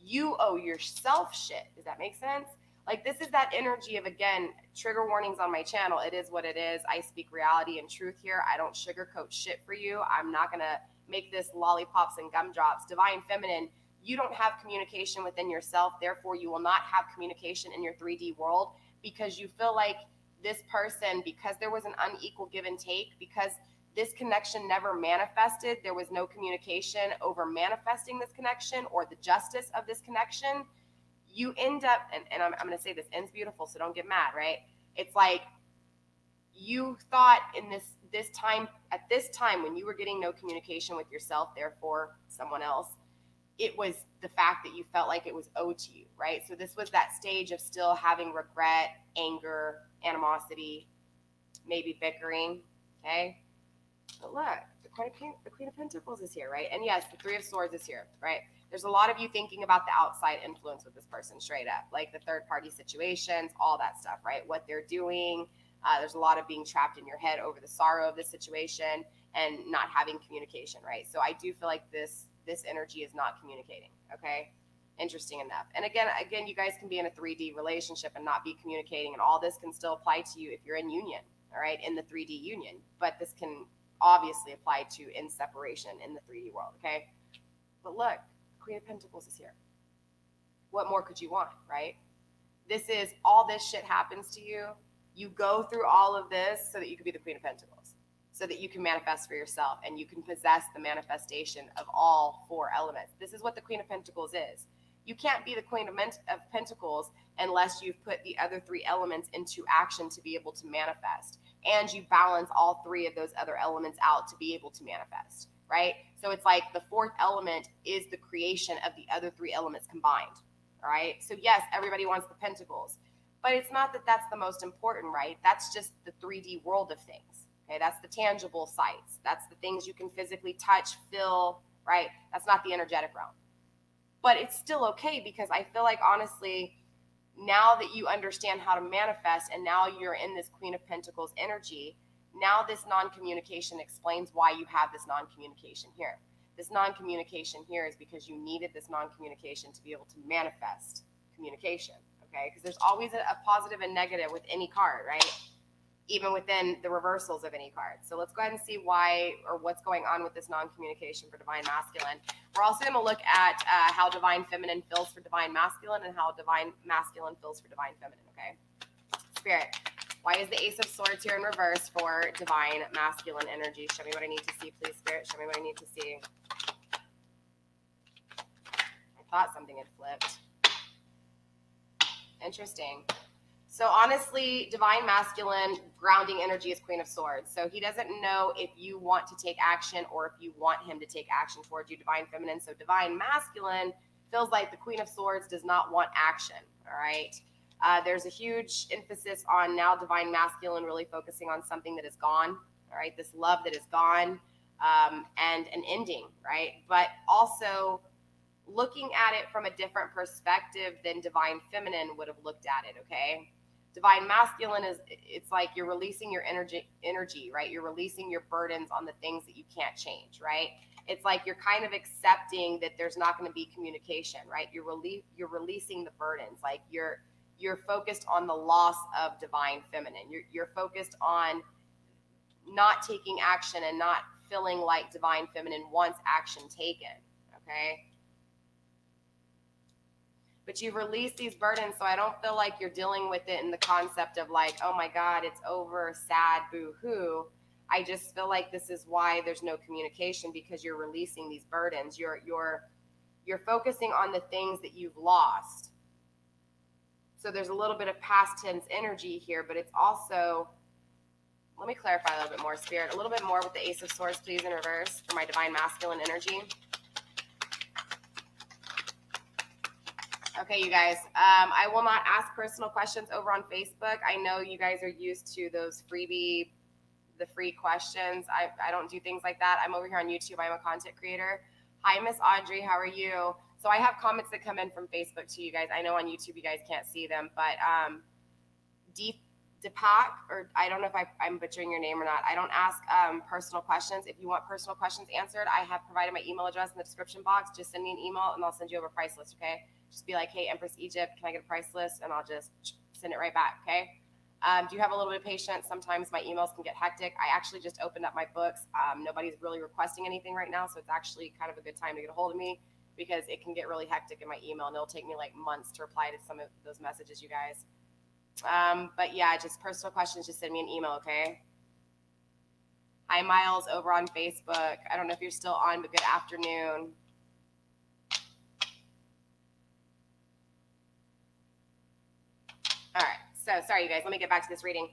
You owe yourself shit. Does that make sense? Like, this is that energy of, again, trigger warnings on my channel. It is what it is. I speak reality and truth here. I don't sugarcoat shit for you. I'm not going to make this lollipops and gumdrops. Divine feminine, you don't have communication within yourself. Therefore, you will not have communication in your 3D world, because you feel like this person, because there was an unequal give and take, because this connection never manifested, there was no communication over manifesting this connection or the justice of this connection, you end up, and I'm going to say this ends beautiful, so don't get mad, right? It's like you thought in this time, at this time when you were getting no communication with yourself, therefore someone else, it was the fact that you felt like it was owed to you, right? So this was that stage of still having regret, anger, animosity, maybe bickering, okay? But look, the Queen of Pentacles is here, right? And yes, the Three of Swords is here, right? There's a lot of you thinking about the outside influence with this person, straight up, like the third party situations, all that stuff, right? What they're doing. There's a lot of being trapped in your head over the sorrow of this situation and not having communication, right? So I do feel like this energy is not communicating, okay? Interesting enough. And again, you guys can be in a 3D relationship and not be communicating, and all this can still apply to you if you're in union, all right, in the 3D union. But this can obviously apply to in separation in the 3D world, okay? But look, Queen of Pentacles is here. What more could you want, right? This is, all this shit happens to you. You go through all of this so that you can be the Queen of Pentacles, so that you can manifest for yourself and you can possess the manifestation of all four elements. This is what the Queen of Pentacles is. You can't be the Queen of Pentacles unless you've put the other three elements into action to be able to manifest, and you balance all three of those other elements out to be able to manifest, right? So it's like the fourth element is the creation of the other three elements combined, all right? So yes, everybody wants the pentacles, but it's not that that's the most important, right? That's just the 3D world of things, okay? That's the tangible sites. That's the things you can physically touch, feel, right? That's not the energetic realm. But it's still okay, because I feel like, honestly, now that you understand how to manifest and now you're in this Queen of Pentacles energy, now this non-communication explains why you have this non-communication here. This non-communication here is because you needed this non-communication to be able to manifest communication, okay? Because there's always a positive and negative with any card, right? Even within the reversals of any card. So let's go ahead and see why, or what's going on with this non-communication for Divine Masculine. We're also going to look at how Divine Feminine feels for Divine Masculine and how Divine Masculine feels for Divine Feminine, okay? Spirit, why is the Ace of Swords here in reverse for Divine Masculine energy? Show me what I need to see, please, Spirit. Show me what I need to see. I thought something had flipped. Interesting. So honestly, Divine Masculine grounding energy is Queen of Swords. So he doesn't know if you want to take action or if you want him to take action towards you, Divine Feminine. So Divine Masculine feels like the Queen of Swords does not want action, all right? There's a huge emphasis on now Divine Masculine really focusing on something that is gone, all right? This love that is gone, and an ending, right? But also looking at it from a different perspective than Divine Feminine would have looked at it, okay? Divine Masculine is, it's like you're releasing your energy, right? You're releasing your burdens on the things that you can't change, right? It's like you're kind of accepting that there's not going to be communication, right? You're releasing the burdens. Like you're focused on the loss of Divine Feminine. You're focused on not taking action and not feeling like Divine Feminine wants action taken, okay? but you've released these burdens. So I don't feel like you're dealing with it in the concept of like, oh my God, it's over, sad, boo-hoo. I just feel like this is why there's no communication, because you're releasing these burdens. You're focusing on the things that you've lost. So there's a little bit of past tense energy here, but it's also, let me clarify a little bit more, Spirit. A little bit more with the Ace of Swords, please, in reverse for my Divine Masculine energy. Okay, you guys, I will not ask personal questions over on Facebook. I know you guys are used to those the free questions. I don't do things like that. I'm over here on YouTube. I'm a content creator. Hi, Miss Audrey. How are you? So I have comments that come in from Facebook to you guys. I know on YouTube you guys can't see them, but Deepak, or I don't know if I'm butchering your name or not. I don't ask personal questions. If you want personal questions answered, I have provided my email address in the description box. Just send me an email and I'll send you over a price list, okay? Just be like, hey, Empress Egypt, can I get a price list? And I'll just send it right back, okay? Do you have a little bit of patience? Sometimes my emails can get hectic. I actually just opened up my books. Nobody's really requesting anything right now, so it's actually kind of a good time to get a hold of me, because it can get really hectic in my email, and it'll take me like months to reply to some of those messages, you guys. But yeah, just personal questions, just send me an email, okay? Hi, Miles, over on Facebook. I don't know if you're still on, but good afternoon. All right, so sorry, you guys. Let me get back to this reading.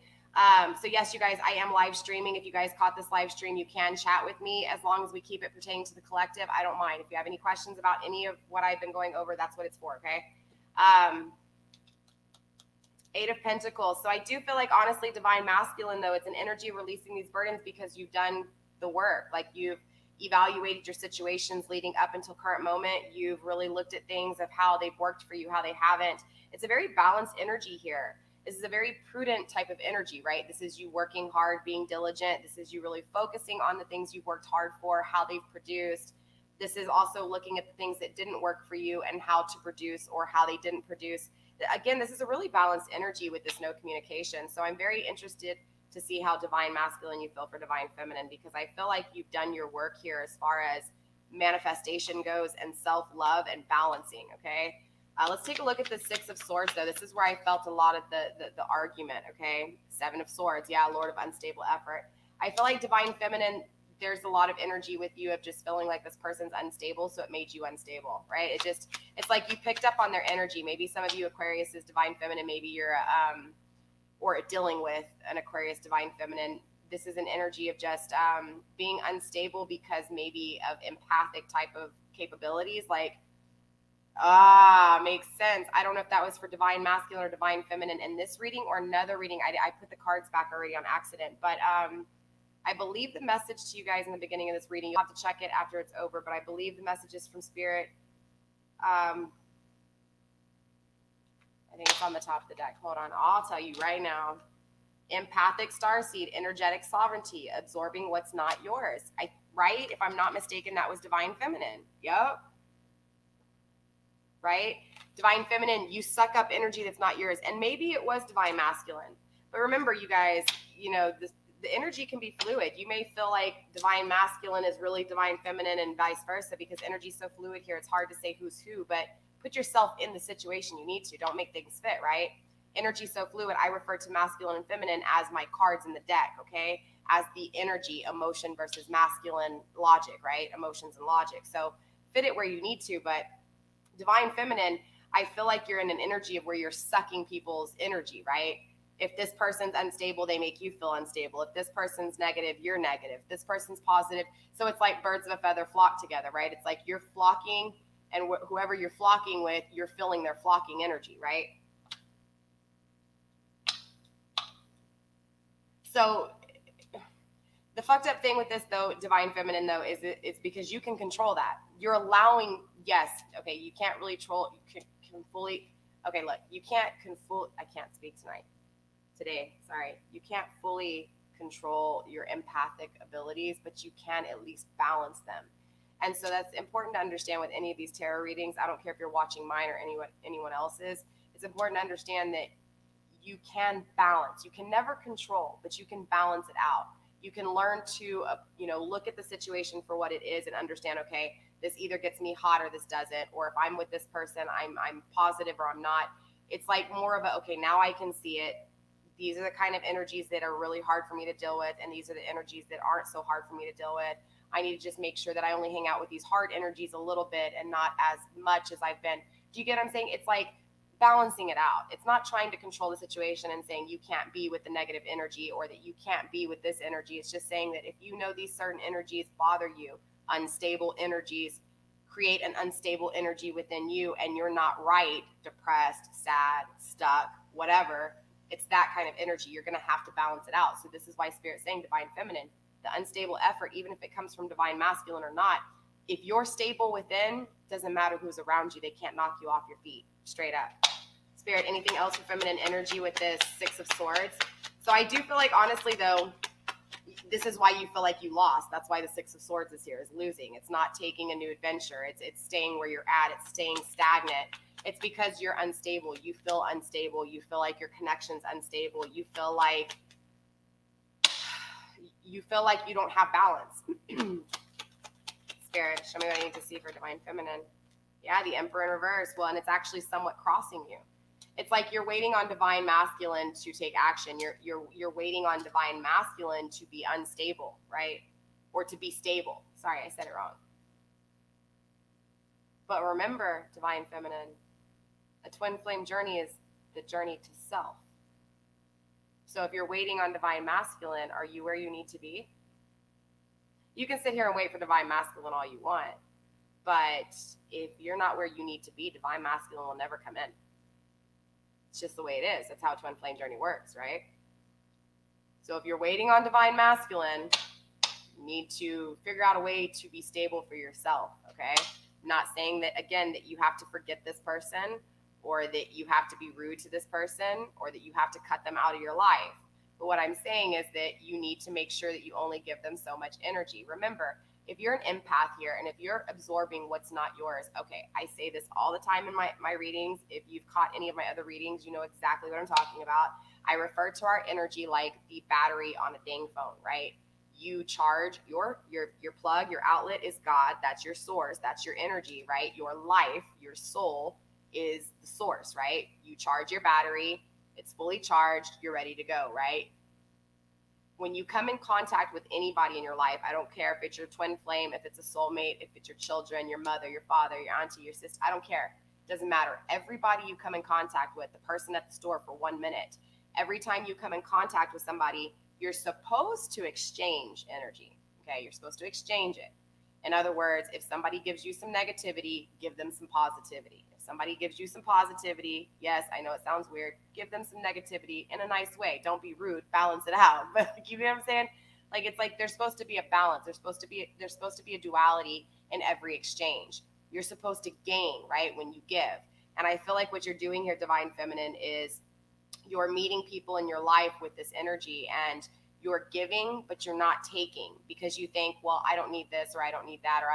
So yes, you guys, I am live streaming. If you guys caught this live stream, you can chat with me as long as we keep it pertaining to the collective. I don't mind. If you have any questions about any of what I've been going over, that's what it's for, okay? Eight of Pentacles. So I do feel like, honestly, Divine Masculine, though, it's an energy releasing these burdens because you've done the work. Like, you've evaluated your situations leading up until current moment. You've really looked at things of how they've worked for you, how they haven't. It's a very balanced energy here. This is a very prudent type of energy, right? This is you working hard, being diligent. This is you really focusing on the things you've worked hard for, how they've produced. This is also looking at the things that didn't work for you and how to produce, or how they didn't produce. Again, this is a really balanced energy with this no communication. So I'm very interested to see how Divine Masculine you feel for Divine Feminine, because I feel like you've done your work here as far as manifestation goes and self-love and balancing, okay? Let's take a look at the Six of Swords, though. This is where I felt a lot of the argument, okay? Seven of Swords, yeah, Lord of Unstable Effort. I feel like Divine Feminine, there's a lot of energy with you of just feeling like this person's unstable, so it made you unstable, right? It's like you picked up on their energy. Maybe some of you Aquarius is Divine Feminine. Maybe you're or dealing with an Aquarius Divine Feminine. This is an energy of just being unstable because maybe of empathic type of capabilities. Like, makes sense. I don't know if that was for Divine Masculine or Divine Feminine in this reading or another reading. I put the cards back already on accident, but I believe the message to you guys in the beginning of this reading, you'll have to check it after it's over, but I believe the message is from Spirit. I think it's on the top of the deck. Hold on. I'll tell you right now. Empathic starseed, energetic sovereignty, absorbing what's not yours. Right? If I'm not mistaken, that was Divine Feminine. Yep. Right? Divine Feminine, you suck up energy that's not yours. And maybe it was Divine Masculine. But remember, you guys, you know, the energy can be fluid. You may feel like Divine Masculine is really Divine Feminine and vice versa, because energy is so fluid here. It's hard to say who's who, but put yourself in the situation you need to. Don't make things fit, right? Energy so fluid. I refer to masculine and feminine as my cards in the deck, okay? As the energy, emotion versus masculine logic, right? Emotions and logic. So fit it where you need to, but Divine Feminine, I feel like you're in an energy of where you're sucking people's energy, right? If this person's unstable, they make you feel unstable. If this person's negative, you're negative. If this person's positive. So it's like birds of a feather flock together, right? It's like you're flocking, and whoever you're flocking with, you're feeling their flocking energy, right? So the fucked up thing with this, though, Divine Feminine, though, is it's because you can control that. You're allowing, yes, okay, you can't really control, you can fully, okay, look, you can't I can't speak today, sorry. You can't fully control your empathic abilities, but you can at least balance them. And so that's important to understand with any of these tarot readings. I don't care if you're watching mine or anyone else's. It's important to understand that you can balance. You can never control, but you can balance it out. you can learn to, look at the situation for what it is and understand, okay, this either gets me hot or this doesn't, or if I'm with this person, I'm positive or I'm not. It's like more of a, okay, now I can see it. These are the kind of energies that are really hard for me to deal with, and these are the energies that aren't so hard for me to deal with. I need to just make sure that I only hang out with these hard energies a little bit and not as much as I've been. Do you get what I'm saying? It's like balancing it out. It's not trying to control the situation and saying you can't be with the negative energy or that you can't be with this energy. It's just saying that if you know these certain energies bother you, unstable energies create an unstable energy within you, and you're not right, depressed, sad, stuck, whatever, it's that kind of energy. You're going to have to balance it out. So this is why Spirit's saying divine feminine, the unstable effort, even if it comes from divine masculine or not, if you're stable within, doesn't matter who's around you, they can't knock you off your feet. Straight up. Spirit, anything else for feminine energy with this Six of Swords? So I do feel like, honestly, though, this is why you feel like you lost. That's why the Six of Swords is here, is losing. It's not taking a new adventure. It's staying where you're at. It's staying stagnant. It's because you're unstable. You feel unstable. You feel like your connection's unstable. You feel like you don't have balance. Spirit, show me what I need to see for divine feminine. Yeah, the Emperor in reverse. Well, and it's actually somewhat crossing you. It's like you're waiting on divine masculine to take action. You're waiting on divine masculine to be unstable, right? Or to be stable. Sorry, I said it wrong. But remember, divine feminine, a twin flame journey is the journey to self. So if you're waiting on divine masculine, are you where you need to be? You can sit here and wait for divine masculine all you want, but if you're not where you need to be, divine masculine will never come in. It's just the way it is. That's how a twin flame journey works, right? So if you're waiting on divine masculine, you need to figure out a way to be stable for yourself, okay? I'm not saying that, again, that you have to forget this person or that you have to be rude to this person or that you have to cut them out of your life. But what I'm saying is that you need to make sure that you only give them so much energy. Remember, if you're an empath here and if you're absorbing what's not yours, okay, I say this all the time in my readings. If you've caught any of my other readings, you know exactly what I'm talking about. I refer to our energy like the battery on a dang phone, right? You charge your plug, your outlet is God. That's your source. That's your energy, right? Your life, your soul is the source, right? You charge your battery. It's fully charged. You're ready to go, right? When you come in contact with anybody in your life, I don't care if it's your twin flame, if it's a soulmate, if it's your children, your mother, your father, your auntie, your sister, I don't care. It doesn't matter. Everybody you come in contact with, the person at the store for 1 minute, every time you come in contact with somebody, you're supposed to exchange energy, okay? You're supposed to exchange it. In other words, if somebody gives you some negativity, give them some positivity. If somebody gives you some positivity, yes, I know it sounds weird, give them some negativity in a nice way. Don't be rude, balance it out. But you know what I'm saying? Like, it's like there's supposed to be a balance. There's supposed to be a duality in every exchange. You're supposed to gain, right, when you give. And I feel like what you're doing here, divine feminine, is you're meeting people in your life with this energy and you're giving, but you're not taking because you think, well, I don't need this or I don't need that, or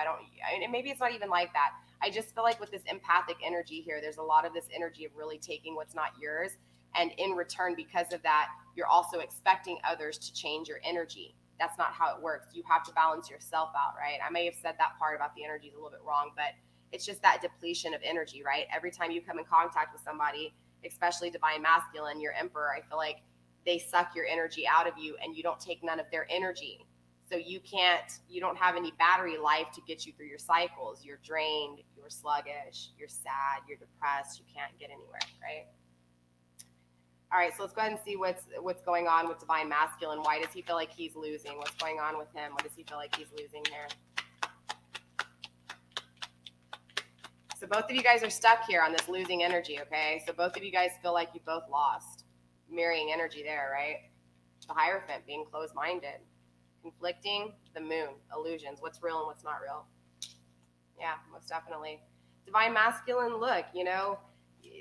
and maybe it's not even like that. I just feel like with this empathic energy here, there's a lot of this energy of really taking what's not yours. And in return, because of that, you're also expecting others to change your energy. That's not how it works. You have to balance yourself out, right? I may have said that part about the energy is a little bit wrong, but it's just that depletion of energy, right? Every time you come in contact with somebody, especially divine masculine, your emperor, I feel like they suck your energy out of you and you don't take none of their energy. So you don't have any battery life to get you through your cycles. You're drained, you're sluggish, you're sad, you're depressed, you can't get anywhere, right? All right, so let's go ahead and see what's going on with divine masculine. Why does he feel like he's losing? What's going on with him? What does he feel like he's losing here? So both of you guys are stuck here on this losing energy, okay? So both of you guys feel like you both lost. Mirroring energy there, right? The Hierophant, being closed-minded. Conflicting, the moon, illusions. What's real and what's not real? Yeah, most definitely. Divine masculine, look,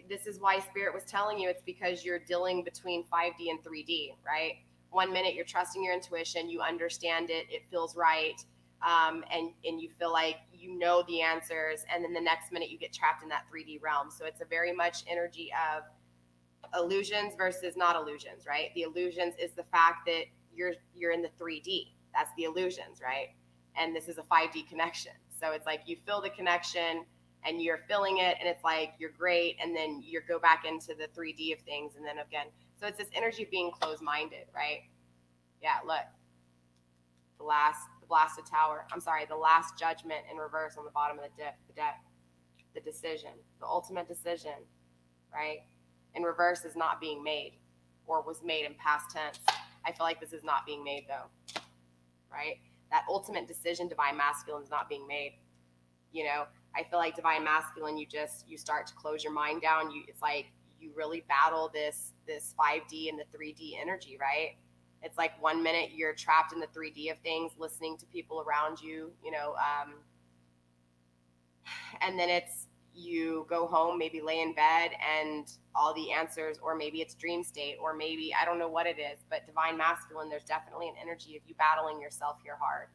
this is why Spirit was telling you it's because you're dealing between 5D and 3D, right? 1 minute you're trusting your intuition, you understand it, it feels right, and you feel like you know the answers, and then the next minute you get trapped in that 3D realm. So it's a very much energy of illusions versus not illusions, right? The illusions is the fact that you're in the 3D. That's the illusions, right? And this is a 5D connection. So it's like you feel the connection and you're feeling it, and it's like you're great, and then you go back into the 3D of things, and then again. So it's this energy of being closed-minded, right? Yeah, look. The blasted tower. I'm sorry, the last judgment in reverse on the bottom of the deck. The decision, the ultimate decision, right? In reverse is not being made, or was made in past tense. I feel like this is not being made though, right? That ultimate decision, divine masculine, is not being made. You know, I feel like divine masculine, you start to close your mind down. It's like you really battle this 5D and the 3D energy, right? It's like 1 minute you're trapped in the 3D of things, listening to people around you, you know, and then it's you go home, maybe lay in bed, and all the answers, or maybe it's dream state, or maybe I don't know what it is, but divine masculine, there's definitely an energy of you battling yourself here hard.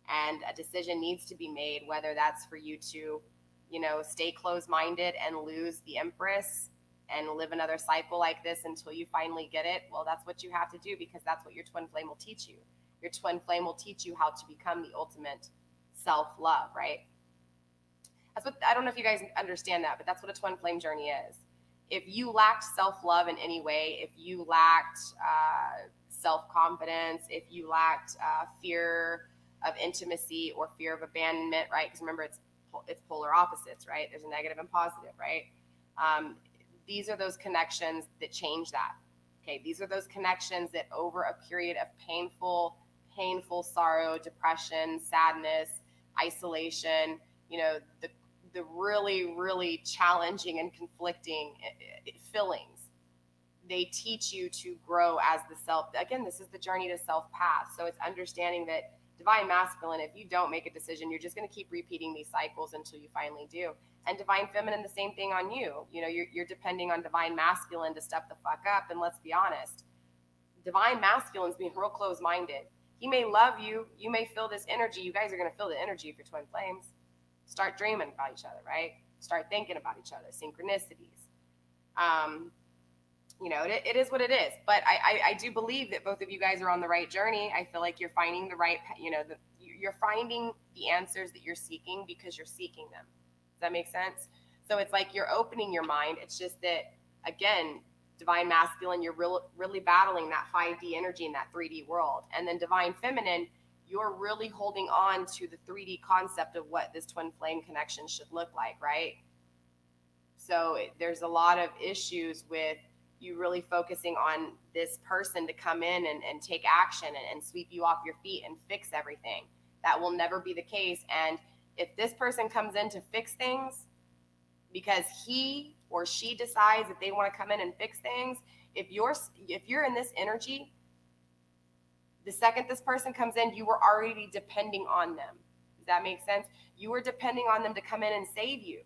And a decision needs to be made, whether that's for you to, you know, stay closed-minded and lose the Empress and live another cycle like this until you finally get it. Well, that's what you have to do, because that's what your twin flame will teach you. Your twin flame will teach you how to become the ultimate self-love, right? That's what, I don't know if you guys understand that, but that's what a twin flame journey is. If you lacked self-love in any way, if you lacked self-confidence, if you lacked fear of intimacy or fear of abandonment, right? Because remember, it's polar opposites, right? There's a negative and positive, right? These are those connections that change that. Okay, these are those connections that over a period of painful sorrow, depression, sadness, isolation, you know, the really, really challenging and conflicting feelings, they teach you to grow as the self. Again, this is the journey to self-path. So it's understanding that divine masculine, if you don't make a decision, you're just going to keep repeating these cycles until you finally do. And divine feminine, the same thing on you. You know, you're depending on divine masculine to step the fuck up. And let's be honest, divine masculine's being real closed-minded. He may love you. You may feel this energy. You guys are going to feel the energy of your twin flames. Start dreaming about each other, right? Start thinking about each other, synchronicities. You know, it is what it is. But I do believe that both of you guys are on the right journey. I feel like you're finding the right, you know, you're finding the answers that you're seeking because you're seeking them. Does that make sense? So it's like you're opening your mind. It's just that, again, divine masculine, you're really battling that 5D energy in that 3D world. And then divine feminine, you're really holding on to the 3D concept of what this twin flame connection should look like, right? So there's a lot of issues with you really focusing on this person to come in and take action and sweep you off your feet and fix everything. That will never be the case. And if this person comes in to fix things because he or she decides that they want to come in and fix things, if you're in this energy, the second this person comes in, you were already depending on them. Does that make sense? You were depending on them to come in and save you.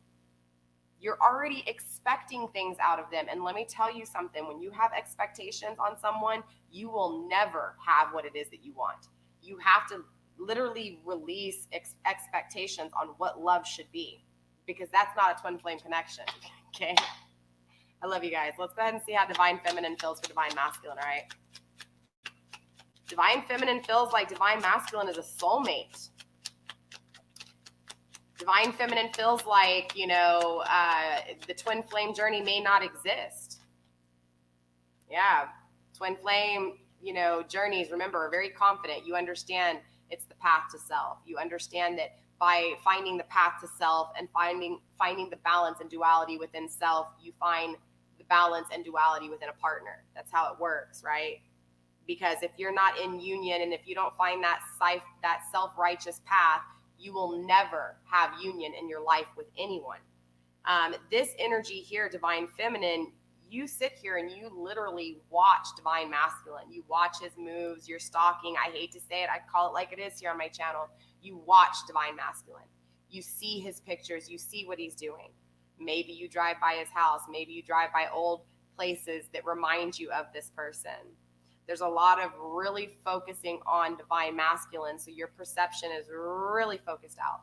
You're already expecting things out of them. And let me tell you something, when you have expectations on someone, you will never have what it is that you want. You have to literally release expectations on what love should be, because that's not a twin flame connection, okay? I love you guys. Let's go ahead and see how divine feminine feels for divine masculine, all right? Divine feminine feels like divine masculine is a soulmate. Divine feminine feels like, you know, the twin flame journey may not exist. Yeah, twin flame, you know, journeys, remember, are very confident. You understand it's the path to self. You understand that by finding the path to self and finding the balance and duality within self, you find the balance and duality within a partner. That's how it works, right? Because if you're not in union and if you don't find that self-righteous path, you will never have union in your life with anyone. This energy here, divine feminine, you sit here and you literally watch divine masculine. You watch his moves, you're stalking. I hate to say it, I call it like it is here on my channel. You watch divine masculine. You see his pictures, you see what he's doing. Maybe you drive by his house, maybe you drive by old places that remind you of this person. There's a lot of really focusing on divine masculine, so your perception is really focused out,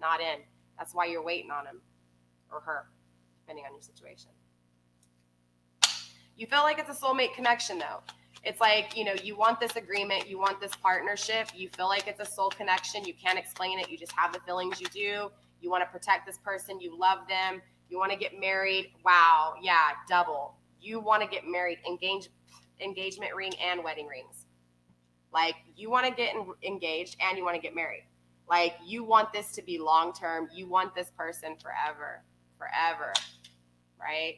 not in. That's why you're waiting on him or her, depending on your situation. You feel like it's a soulmate connection, though. It's like, you know, you want this agreement, you want this partnership, you feel like it's a soul connection, you can't explain it, you just have the feelings you do, you want to protect this person, you love them, you want to get married. Wow, yeah, double. You want to get married, engagement ring and wedding rings. Like, you want to get engaged and you want to get married. Like, you want this to be long term, you want this person forever, right?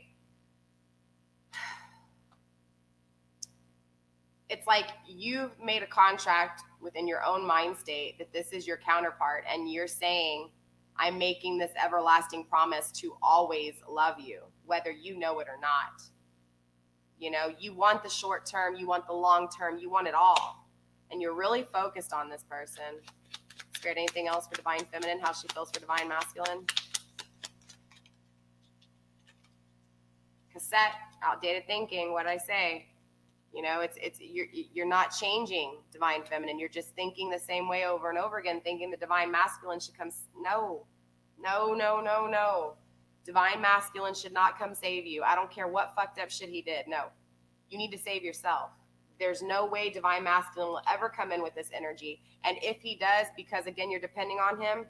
It's like you've made a contract within your own mind state that this is your counterpart, and you're saying, I'm making this everlasting promise to always love you, whether you know it or not. You know, you want the short term, you want the long term, you want it all. And you're really focused on this person. Spirit, anything else for Divine Feminine? How she feels for Divine Masculine? Cassette, outdated thinking, what did I say? You know, you're not changing Divine Feminine. You're just thinking the same way over and over again, thinking the Divine Masculine should come. No. Divine Masculine should not come save you. I don't care what fucked up shit he did. No. You need to save yourself. There's no way Divine Masculine will ever come in with this energy. And if he does, because again, you're depending on him,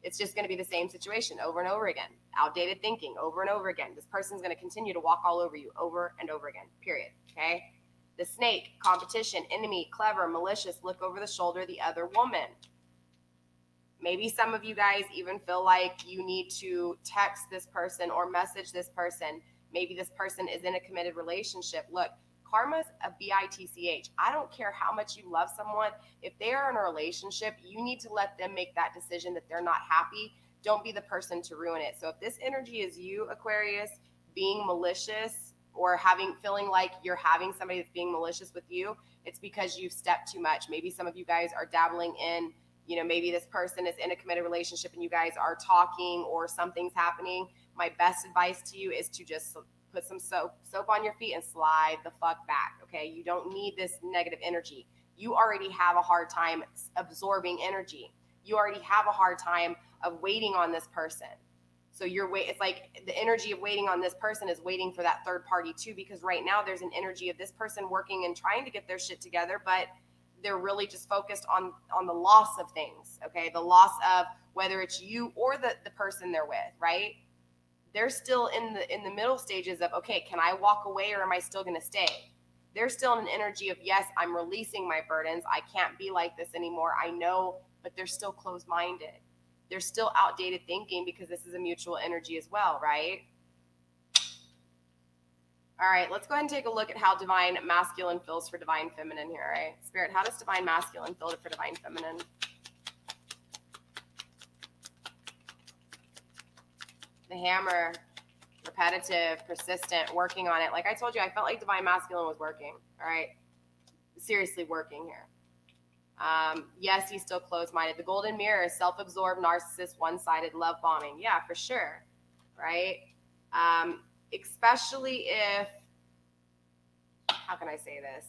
it's just going to be the same situation over and over again. Outdated thinking over and over again. This person's going to continue to walk all over you over and over again, period. Okay? The snake, competition, enemy, clever, malicious, look over the shoulder, the other woman. Maybe some of you guys even feel like you need to text this person or message this person. Maybe this person is in a committed relationship. Look, karma's a bitch. I don't care how much you love someone. If they are in a relationship, you need to let them make that decision that they're not happy. Don't be the person to ruin it. So if this energy is you, Aquarius, being malicious, or feeling like you're having somebody that's being malicious with you, it's because you've stepped too much. Maybe some of you guys are dabbling in, you know, maybe this person is in a committed relationship and you guys are talking or something's happening. My best advice to you is to just put some soap on your feet and slide the fuck back, okay? You don't need this negative energy. You already have a hard time absorbing energy. You already have a hard time of waiting on this person. So it's like the energy of waiting on this person is waiting for that third party too, because right now there's an energy of this person working and trying to get their shit together, but they're really just focused on the loss of things, okay? The loss of whether it's you or the person they're with, right? They're still in the middle stages of, okay, can I walk away or am I still going to stay? They're still in an energy of, yes, I'm releasing my burdens. I can't be like this anymore. I know, but they're still closed-minded. They're still outdated thinking because this is a mutual energy as well, right? All right, let's go ahead and take a look at how Divine Masculine feels for Divine Feminine here, right? Spirit, how does Divine Masculine feel for Divine Feminine? The Hammer, repetitive, persistent, working on it. Like I told you, I felt like Divine Masculine was working, all right? Seriously working here. Yes, he's still closed-minded. The Golden Mirror is self-absorbed, narcissist, one-sided, love bombing. Yeah, for sure, right? Especially if, how can I say this?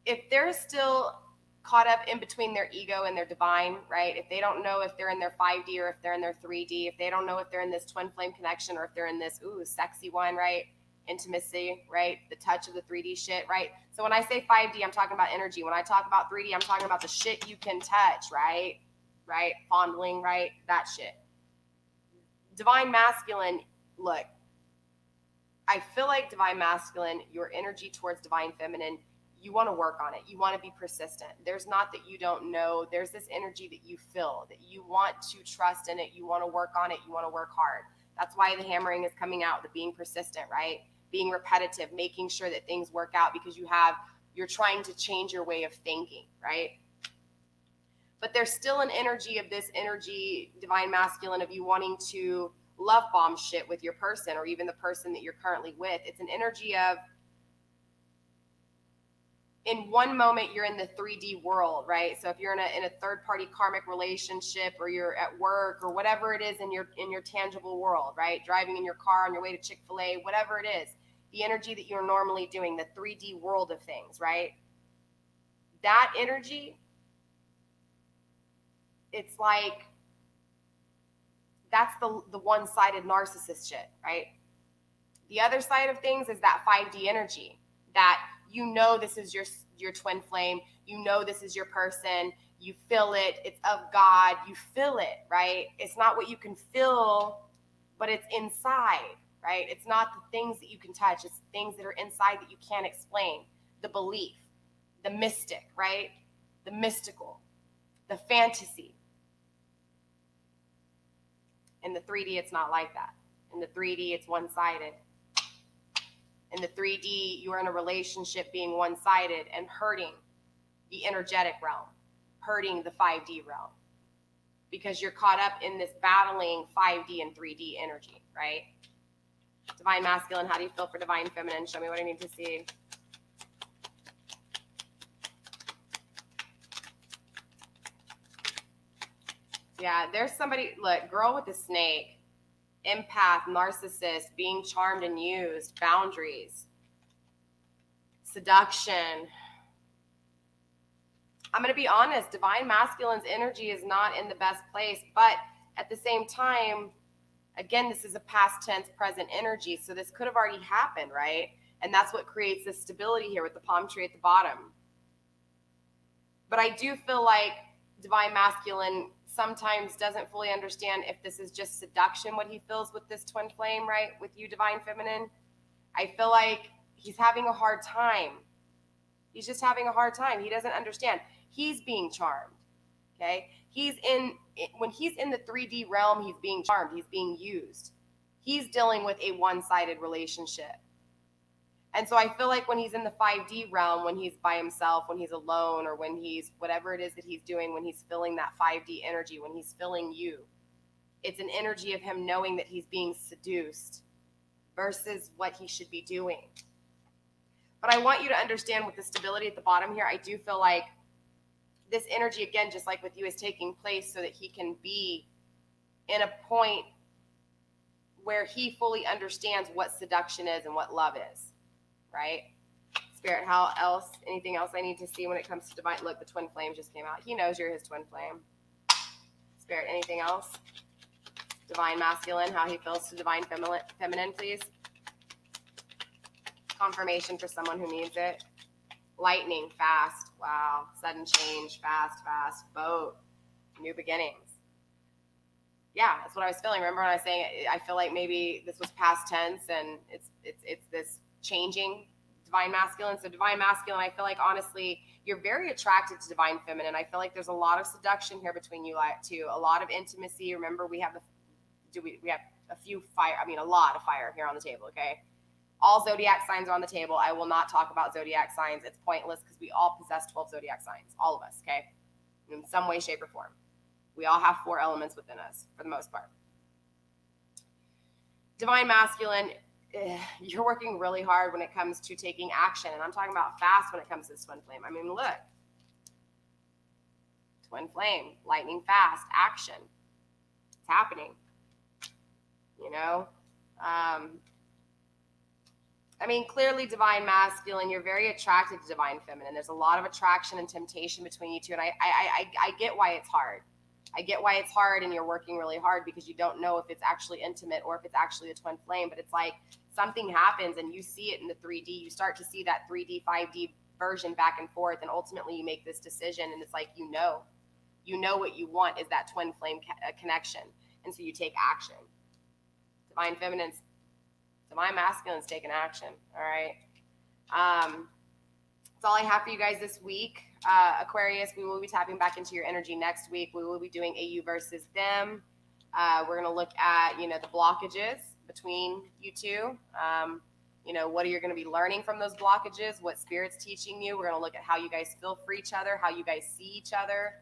If they're still caught up in between their ego and their divine, right? If they don't know if they're in their 5D or if they're in their 3D, if they don't know if they're in this twin flame connection or if they're in this, sexy one, right? Intimacy, right? The touch of the 3D shit, right? So when I say 5D, I'm talking about energy. When I talk about 3D, I'm talking about the shit you can touch, right? Right? Fondling, right? That shit. Divine Masculine, look, I feel like Divine Masculine, your energy towards Divine Feminine, you want to work on it. You want to be persistent. There's not that you don't know. There's this energy that you feel, that you want to trust in it. You want to work on it. You want to work hard. That's why the hammering is coming out, the being persistent, right? Being repetitive, making sure that things work out because you're trying to change your way of thinking, right? But there's still an energy of this energy, Divine Masculine, of you wanting to love bomb shit with your person or even the person that you're currently with. It's an energy of, in one moment you're in the 3D world, right? So if you're in a third party karmic relationship or you're at work or whatever it is in your tangible world, right? Driving in your car on your way to Chick-fil-A, whatever it is, the energy that you're normally doing, the 3D world of things, right? That energy, it's like, that's the one-sided narcissist shit, right? The other side of things is that 5D energy, that you know this is your twin flame, you know this is your person, you feel it, it's of God, you feel it, right? It's not what you can feel, but it's inside, right? It's not the things that you can touch, it's things that are inside that you can't explain. The belief, the mystic, right? The mystical, the fantasy. In the 3D, it's not like that. In the 3D, it's one-sided. In the 3D, you are in a relationship being one-sided and hurting the energetic realm, hurting the 5D realm, because you're caught up in this battling 5D and 3D energy, right? Divine Masculine, how do you feel for Divine Feminine? Show me what I need to see. Yeah, there's somebody, look, girl with the snake, empath, narcissist, being charmed and used, boundaries, seduction. I'm going to be honest, Divine Masculine's energy is not in the best place, but at the same time, again, this is a past tense, present energy, so this could have already happened, right? And that's what creates this stability here with the palm tree at the bottom. But I do feel like Divine Masculine sometimes doesn't fully understand if this is just seduction, what he feels with this twin flame, right? With you, Divine Feminine. I feel like he's having a hard time. He's just having a hard time. He doesn't understand. He's being charmed, okay? When he's in the 3D realm, he's being charmed. He's being used. He's dealing with a one-sided relationship. And so I feel like when he's in the 5D realm, when he's by himself, when he's alone, or when he's whatever it is that he's doing, when he's feeling that 5D energy, when he's feeling you, it's an energy of him knowing that he's being seduced versus what he should be doing. But I want you to understand with the stability at the bottom here, I do feel like this energy, again, just like with you, is taking place so that he can be in a point where he fully understands what seduction is and what love is. Right? Spirit, how else, anything else I need to see when it comes to divine? Look, the twin flame just came out. He knows you're his twin flame. Spirit, anything else? Divine Masculine, how he feels to Divine Feminine, please. Confirmation for someone who needs it. Lightning, fast. Wow. Sudden change, fast. Boat, new beginnings. Yeah, that's what I was feeling. Remember when I was saying I feel like maybe this was past tense and it's this changing Divine Masculine. So Divine Masculine, I feel like honestly you're very attracted to Divine Feminine. I feel like there's a lot of seduction here between you two, a lot of intimacy. Remember, we have a lot of fire here on the table. Okay, all zodiac signs are on the table. I will not talk about zodiac signs. It's pointless because we all possess 12 zodiac signs, all of us. Okay, in some way, shape, or form. We all have 4 elements within us for the most part. Divine Masculine, you're working really hard when it comes to taking action. And I'm talking about fast when it comes to this twin flame. I mean, look. Twin flame, lightning fast, action. It's happening. You know? I mean, clearly Divine Masculine, you're very attracted to Divine Feminine. There's a lot of attraction and temptation between you two. And I get why it's hard. I get why it's hard and you're working really hard because you don't know if it's actually intimate or if it's actually a twin flame, but it's like something happens and you see it in the 3D. You start to see that 3D, 5D version back and forth, and ultimately you make this decision and it's like, you know what you want is that twin flame connection. And so you take action. Divine Masculine's taking action. All right. That's all I have for you guys this week. Aquarius, we will be tapping back into your energy next week. We will be doing a you versus them. We're going to look at, the blockages between you two. What are you going to be learning from those blockages? What Spirit's teaching you? We're going to look at how you guys feel for each other, how you guys see each other.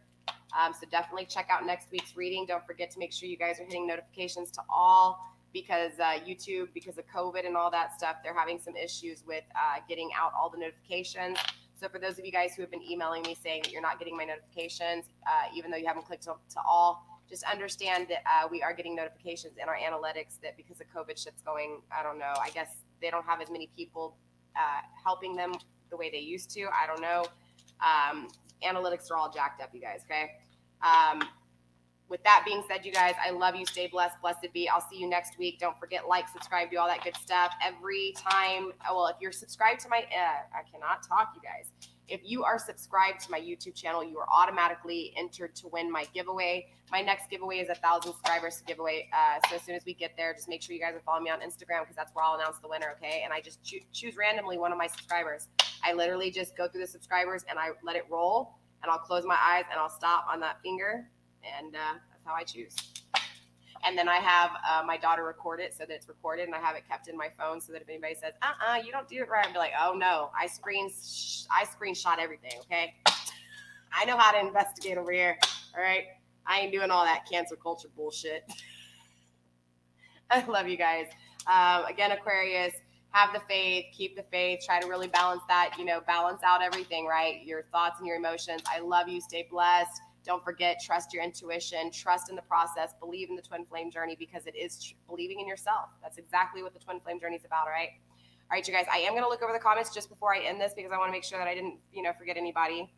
So definitely check out next week's reading. Don't forget to make sure you guys are hitting notifications to all, because YouTube, because of COVID and all that stuff, they're having some issues with getting out all the notifications. So for those of you guys who have been emailing me saying that you're not getting my notifications, even though you haven't clicked to all, just understand that we are getting notifications in our analytics that because of COVID shit's going, I don't know, I guess they don't have as many people helping them the way they used to. I don't know. Analytics are all jacked up, you guys, okay? with that being said, you guys, I love you. Stay blessed. Blessed be. I'll see you next week. Don't forget, like, subscribe, do all that good stuff. Every time, well, if you're subscribed to my, I cannot talk, you guys. If you are subscribed to my YouTube channel, you are automatically entered to win my giveaway. My next giveaway is 1,000 subscribers giveaway. So as soon as we get there, just make sure you guys are following me on Instagram, because that's where I'll announce the winner, okay? And I just choose randomly one of my subscribers. I literally just go through the subscribers and I let it roll, and I'll close my eyes and I'll stop on that finger, and that's how I choose. And then I have my daughter record it so that it's recorded, and I have it kept in my phone so that if anybody says, you don't do it right, I'll be like, oh no, I screenshot everything, okay? I know how to investigate over here, all right? I ain't doing all that cancel culture bullshit. I love you guys. Again, Aquarius, have the faith, keep the faith, try to really balance that, balance out everything, right? Your thoughts and your emotions. I love you. Stay blessed. Don't forget, trust your intuition, trust in the process, believe in the twin flame journey, because it is believing in yourself. That's exactly what the twin flame journey is about, all right? All right, you guys, I am going to look over the comments just before I end this, because I want to make sure that I didn't, forget anybody.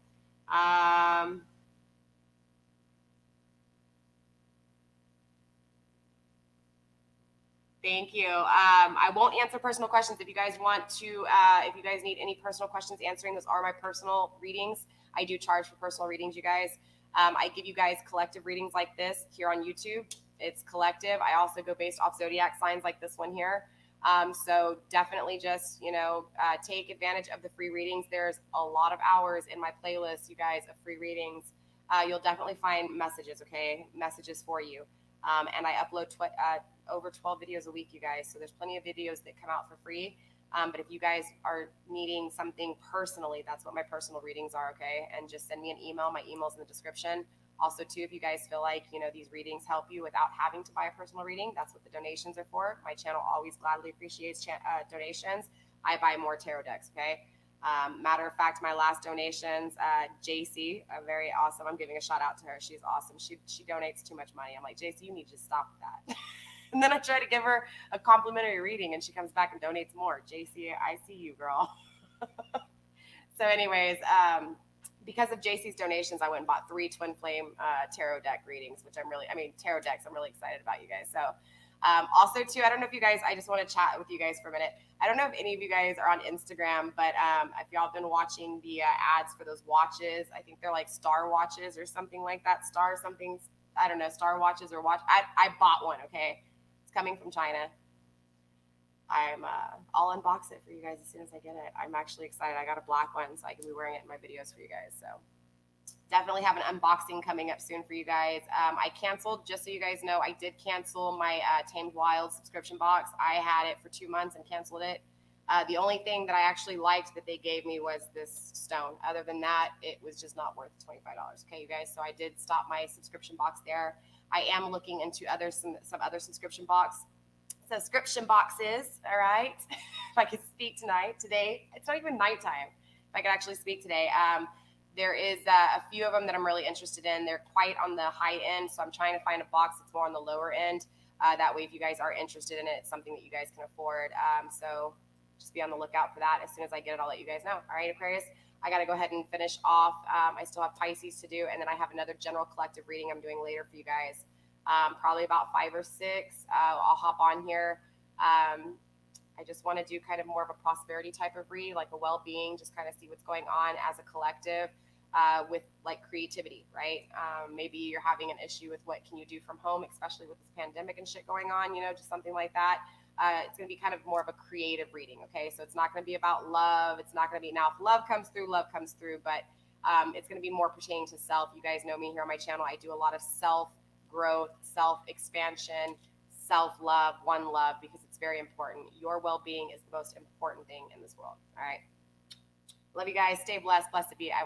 Thank you. I won't answer personal questions. If you guys want to, if you guys need any personal questions answering, those are my personal readings. I do charge for personal readings, you guys. I give you guys collective readings like this here on YouTube. It's collective. I also go based off zodiac signs like this one here. So definitely just, take advantage of the free readings. There's a lot of hours in my playlist, you guys, of free readings. You'll definitely find messages, okay? Messages for you. And I upload over 12 videos a week, you guys. So there's plenty of videos that come out for free. But if you guys are needing something personally, that's what my personal readings are, okay? And just send me an email. My email's in the description. Also, too, if you guys feel like, these readings help you without having to buy a personal reading, that's what the donations are for. My channel always gladly appreciates donations. I buy more tarot decks, okay? Matter of fact, my last donations, JC, very awesome. I'm giving a shout out to her. She's awesome. She donates too much money. I'm like, JC, you need to stop that. And then I try to give her a complimentary reading, and she comes back and donates more. JC, I see you, girl. So anyways, because of JC's donations, I went and bought 3 twin flame tarot deck readings, which tarot decks, I'm really excited about, you guys. So also, too, I don't know if you guys, I just want to chat with you guys for a minute. I don't know if any of you guys are on Instagram, but if y'all been watching the ads for those watches, I think they're like Star watches or something like that. Star watches or watch. I bought one, okay? It's coming from China. I'll unbox it for you guys as soon as I get it. I'm actually excited. I got a black one, so I can be wearing it in my videos for you guys. So definitely have an unboxing coming up soon for you guys. I canceled, just so you guys know, I did cancel my Tamed Wild subscription box. I had it for 2 months and canceled it. The only thing that I actually liked that they gave me was this stone. Other than that, it was just not worth $25. Okay, you guys. So I did stop my subscription box there. I am looking into some other subscription boxes. All right. If I could speak today, it's not even nighttime. If I could actually speak today, there is a few of them that I'm really interested in. They're quite on the high end, so I'm trying to find a box that's more on the lower end. That way, if you guys are interested in it, it's something that you guys can afford. So just be on the lookout for that. As soon as I get it, I'll let you guys know. All right, Aquarius, I got to go ahead and finish off. I still have Pisces to do, and then I have another general collective reading I'm doing later for you guys. Probably about 5 or 6. I'll hop on here. I just want to do kind of more of a prosperity type of read, like a well-being, just kind of see what's going on as a collective with like creativity, right? Maybe you're having an issue with what can you do from home, especially with this pandemic and shit going on, just something like that. It's going to be kind of more of a creative reading, okay? So it's not going to be about love. It's not going to be, now if love comes through, but it's going to be more pertaining to self. You guys know me here on my channel. I do a lot of self-growth, self-expansion, self-love, one love, because it's very important. Your well-being is the most important thing in this world, all right? Love you guys. Stay blessed. Blessed to be. I will